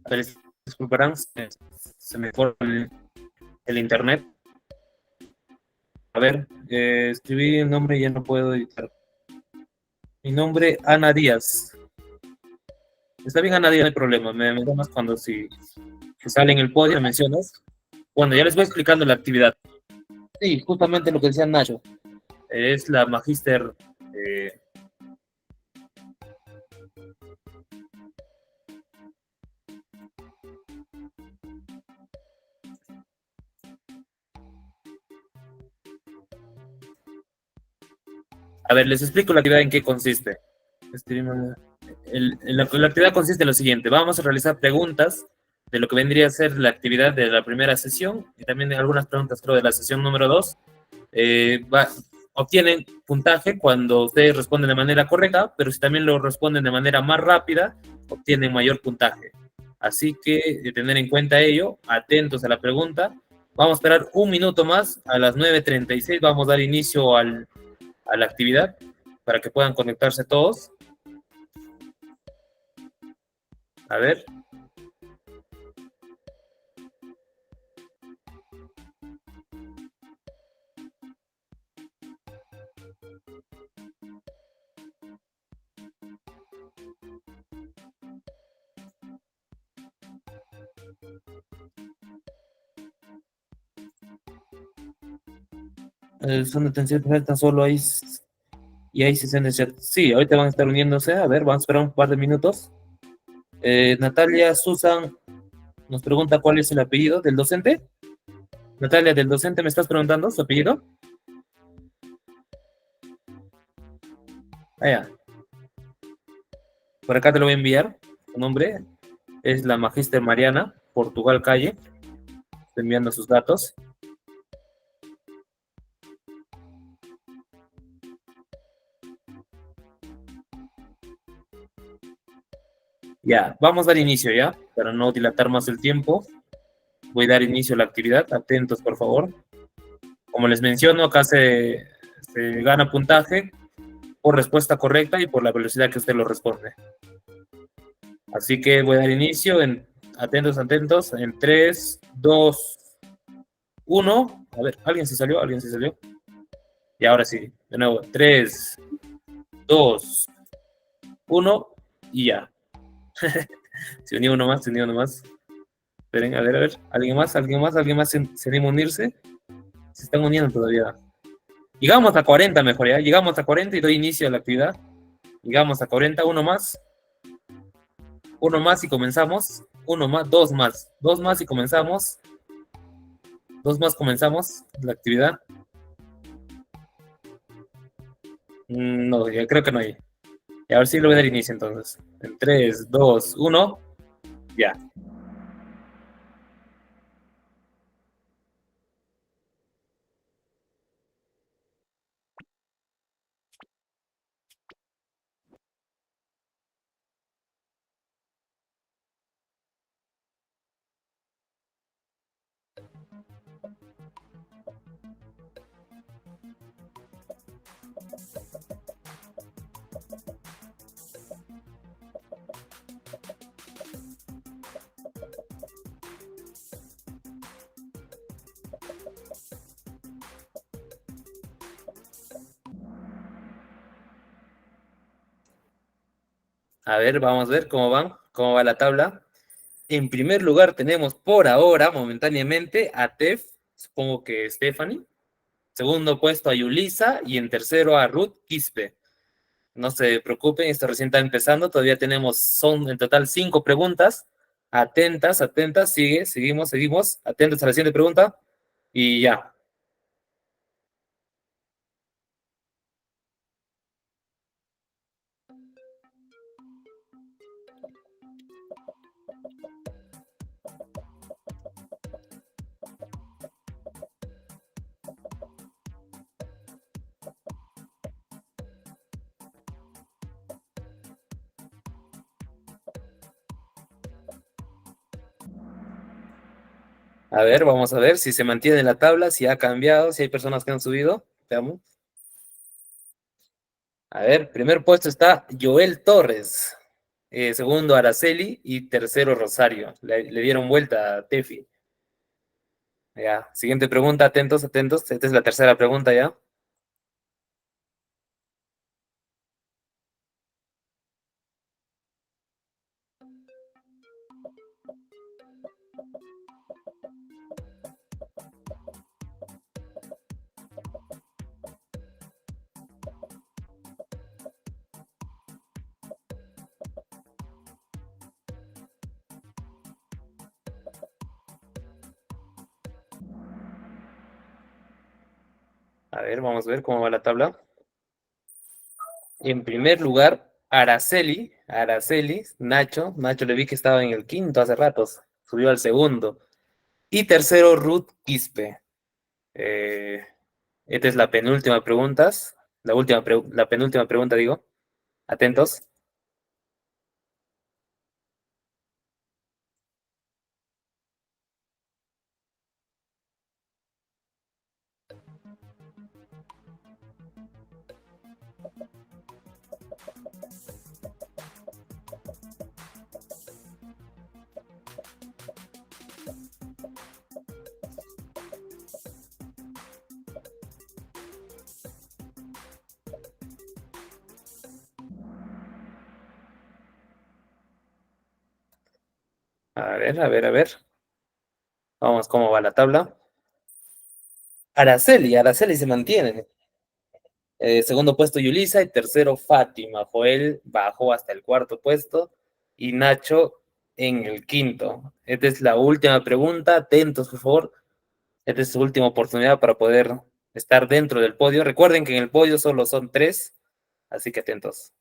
A ver, disculparán, se me fue el internet. A ver, escribí el nombre y ya no puedo editar. Mi nombre, Ana Díaz. Está bien, Ana Díaz, no hay problema. Me llamas cuando si sale en el podio, me mencionas. Bueno, ya les voy explicando la actividad. Sí, justamente lo que decía Nacho. Es la magíster. A ver, les explico la actividad en qué consiste. La actividad consiste en lo siguiente. Vamos a realizar preguntas de lo que vendría a ser la actividad de la primera sesión y también de algunas preguntas, creo, de la sesión número 2. Obtienen puntaje cuando ustedes responden de manera correcta, pero si también lo responden de manera más rápida, obtienen mayor puntaje. Así que tener en cuenta ello, atentos a la pregunta. Vamos a esperar un minuto más, a las 9:36 vamos a dar inicio a la actividad para que puedan conectarse todos. A ver. Son de atención perfecta, solo hay y hay 60 chats. Sí, ahorita van a estar uniéndose. A ver, vamos a esperar un par de minutos. Natalia Susan nos pregunta cuál es el apellido del docente. Natalia, del docente, ¿me estás preguntando su apellido? Ah, ya. Por acá te lo voy a enviar. Su nombre es la Magíster Mariana, Portugal Calle. Estoy enviando sus datos. Ya, vamos a dar inicio ya, para no dilatar más el tiempo. Voy a dar inicio a la actividad. Atentos, por favor. Como les menciono, acá se gana puntaje por respuesta correcta y por la velocidad que usted lo responde. Así que voy a dar inicio. Atentos, atentos. En 3, 2, 1. A ver, ¿alguien se salió? ¿Alguien se salió? Y ahora sí, de nuevo. 3, 2, 1 y ya. Se unió uno más, se unió uno más. Esperen, a ver. ¿Alguien más? ¿Alguien más? ¿Alguien más se anima a unirse? Se están uniendo todavía. Llegamos a 40 mejor, ¿ya? Llegamos a 40 y doy inicio a la actividad. Llegamos a 40, uno más. Uno más y comenzamos. Uno más, dos más y comenzamos. Dos más comenzamos la actividad. No, ya creo que no hay. Y a ver si le voy a dar inicio entonces. En 3, 2, 1, ya. A ver, vamos a ver cómo van, cómo va la tabla. En primer lugar tenemos por ahora, momentáneamente, a Tef, supongo que Stephanie. Segundo puesto a Yulisa y en tercero a Ruth Quispe. No se preocupen, esto recién está empezando. Todavía tenemos, son en total 5 preguntas. Atentas, atentas, seguimos. Atentos a la siguiente pregunta. Y ya. A ver, vamos a ver si se mantiene la tabla, si ha cambiado, si hay personas que han subido. Veamos. A ver, primer puesto está Joel Torres. Segundo, Araceli. Y tercero, Rosario. Le dieron vuelta a Tefi. Ya, siguiente pregunta, atentos, atentos. Esta es la tercera pregunta ya. A ver, vamos a ver cómo va la tabla. En primer lugar, Araceli, Nacho le vi que estaba en el quinto hace ratos, subió al segundo. Y tercero, Ruth Quispe. Eh, Esta es la penúltima pregunta, la penúltima pregunta, digo. Atentos. A ver. Vamos, cómo va la tabla. Araceli se mantiene. Segundo puesto Yulisa y tercero Fátima. Joel bajó hasta el cuarto puesto y Nacho en el quinto. Esta es la última pregunta. Atentos, por favor. Esta es su última oportunidad para poder estar dentro del podio. Recuerden que en el podio solo son 3, así que atentos.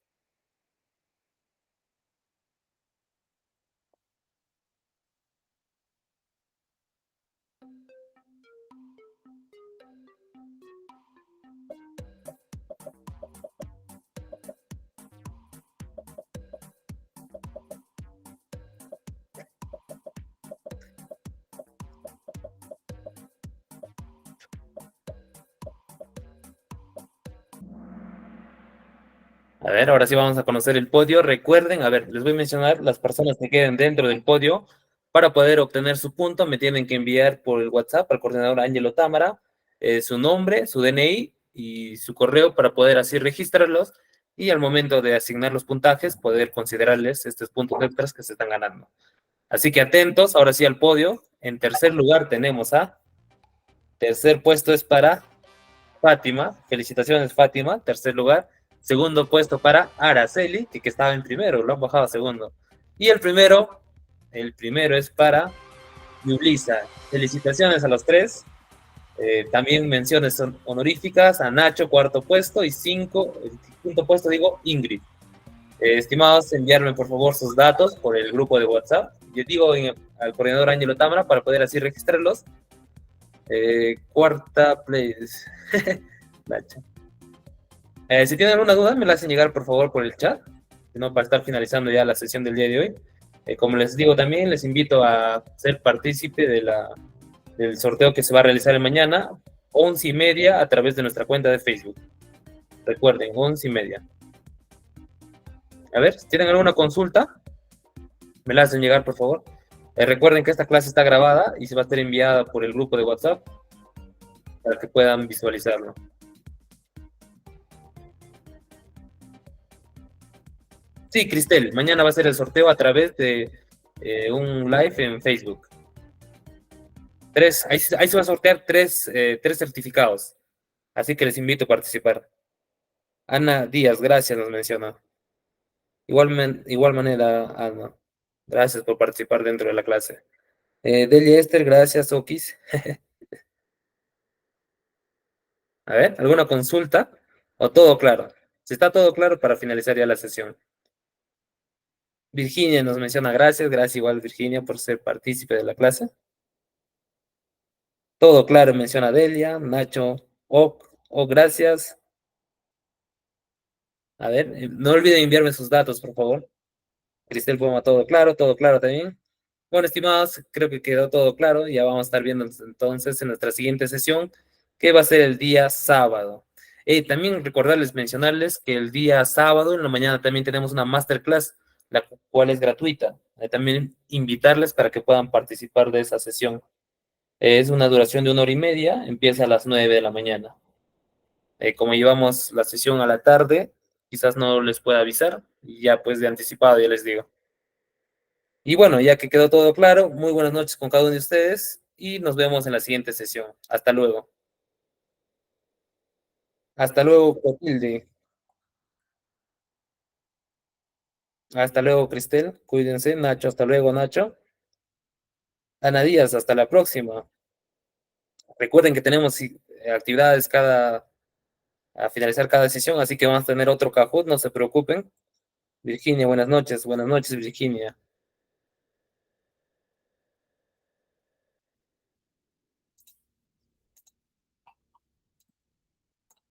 A ver, ahora sí vamos a conocer el podio. Recuerden, a ver, les voy a mencionar las personas que queden dentro del podio. Para poder obtener su punto, me tienen que enviar por el WhatsApp al coordinador Ángelo Támara su nombre, su DNI y su correo para poder así registrarlos y al momento de asignar los puntajes poder considerarles estos puntos extras que se están ganando. Así que atentos, ahora sí al podio. En tercer lugar tenemos tercer puesto es para Fátima. Felicitaciones, Fátima, tercer lugar. Segundo puesto para Araceli, que estaba en primero, lo han bajado a segundo. Y el primero es para Yulisa. Felicitaciones a los 3. También menciones honoríficas a Nacho, cuarto puesto, y el quinto puesto, digo, Ingrid. Estimados, enviarme por favor sus datos por el grupo de WhatsApp. Yo digo al coordinador Ángelo Támara para poder así registrarlos. Cuarta place. Nacho. Si tienen alguna duda, me la hacen llegar por favor por el chat, ¿no? Para estar finalizando ya la sesión del día de hoy. Como les digo también, les invito a ser partícipe del sorteo que se va a realizar mañana, 11:30, a través de nuestra cuenta de Facebook. Recuerden, 11:30. A ver, si tienen alguna consulta, me la hacen llegar por favor. Recuerden que esta clase está grabada y se va a estar enviada por el grupo de WhatsApp para que puedan visualizarlo. Sí, Cristel, mañana va a ser el sorteo a través de un live en Facebook. Ahí se va a sortear tres certificados, así que les invito a participar. Ana Díaz, gracias, nos menciona. Igual manera, Ana, gracias por participar dentro de la clase. Delia Esther, gracias, Okis. A ver, ¿alguna consulta? ¿O todo claro? Si está todo claro para finalizar ya la sesión. Virginia nos menciona gracias igual Virginia por ser partícipe de la clase. Todo claro, menciona Delia, Nacho, gracias. A ver, no olviden enviarme sus datos, por favor. Cristel Poma, todo claro también. Bueno, estimados, creo que quedó todo claro. Ya vamos a estar viendo entonces en nuestra siguiente sesión, que va a ser el día sábado. También recordarles, mencionarles que el día sábado, en la mañana, también tenemos una masterclass, la cual es gratuita. También invitarles para que puedan participar de esa sesión. Es una duración de 1 hora y media, empieza a las 9 de la mañana. Como llevamos la sesión a la tarde, quizás no les pueda avisar, y ya pues de anticipado ya les digo. Y bueno, ya que quedó todo claro, muy buenas noches con cada uno de ustedes y nos vemos en la siguiente sesión. Hasta luego. Hasta luego, Clotilde. Hasta luego, Cristel. Cuídense. Nacho, hasta luego, Nacho. Ana Díaz, hasta la próxima. Recuerden que tenemos actividades a finalizar cada sesión, así que vamos a tener otro Kahoot, no se preocupen. Virginia, buenas noches, Virginia.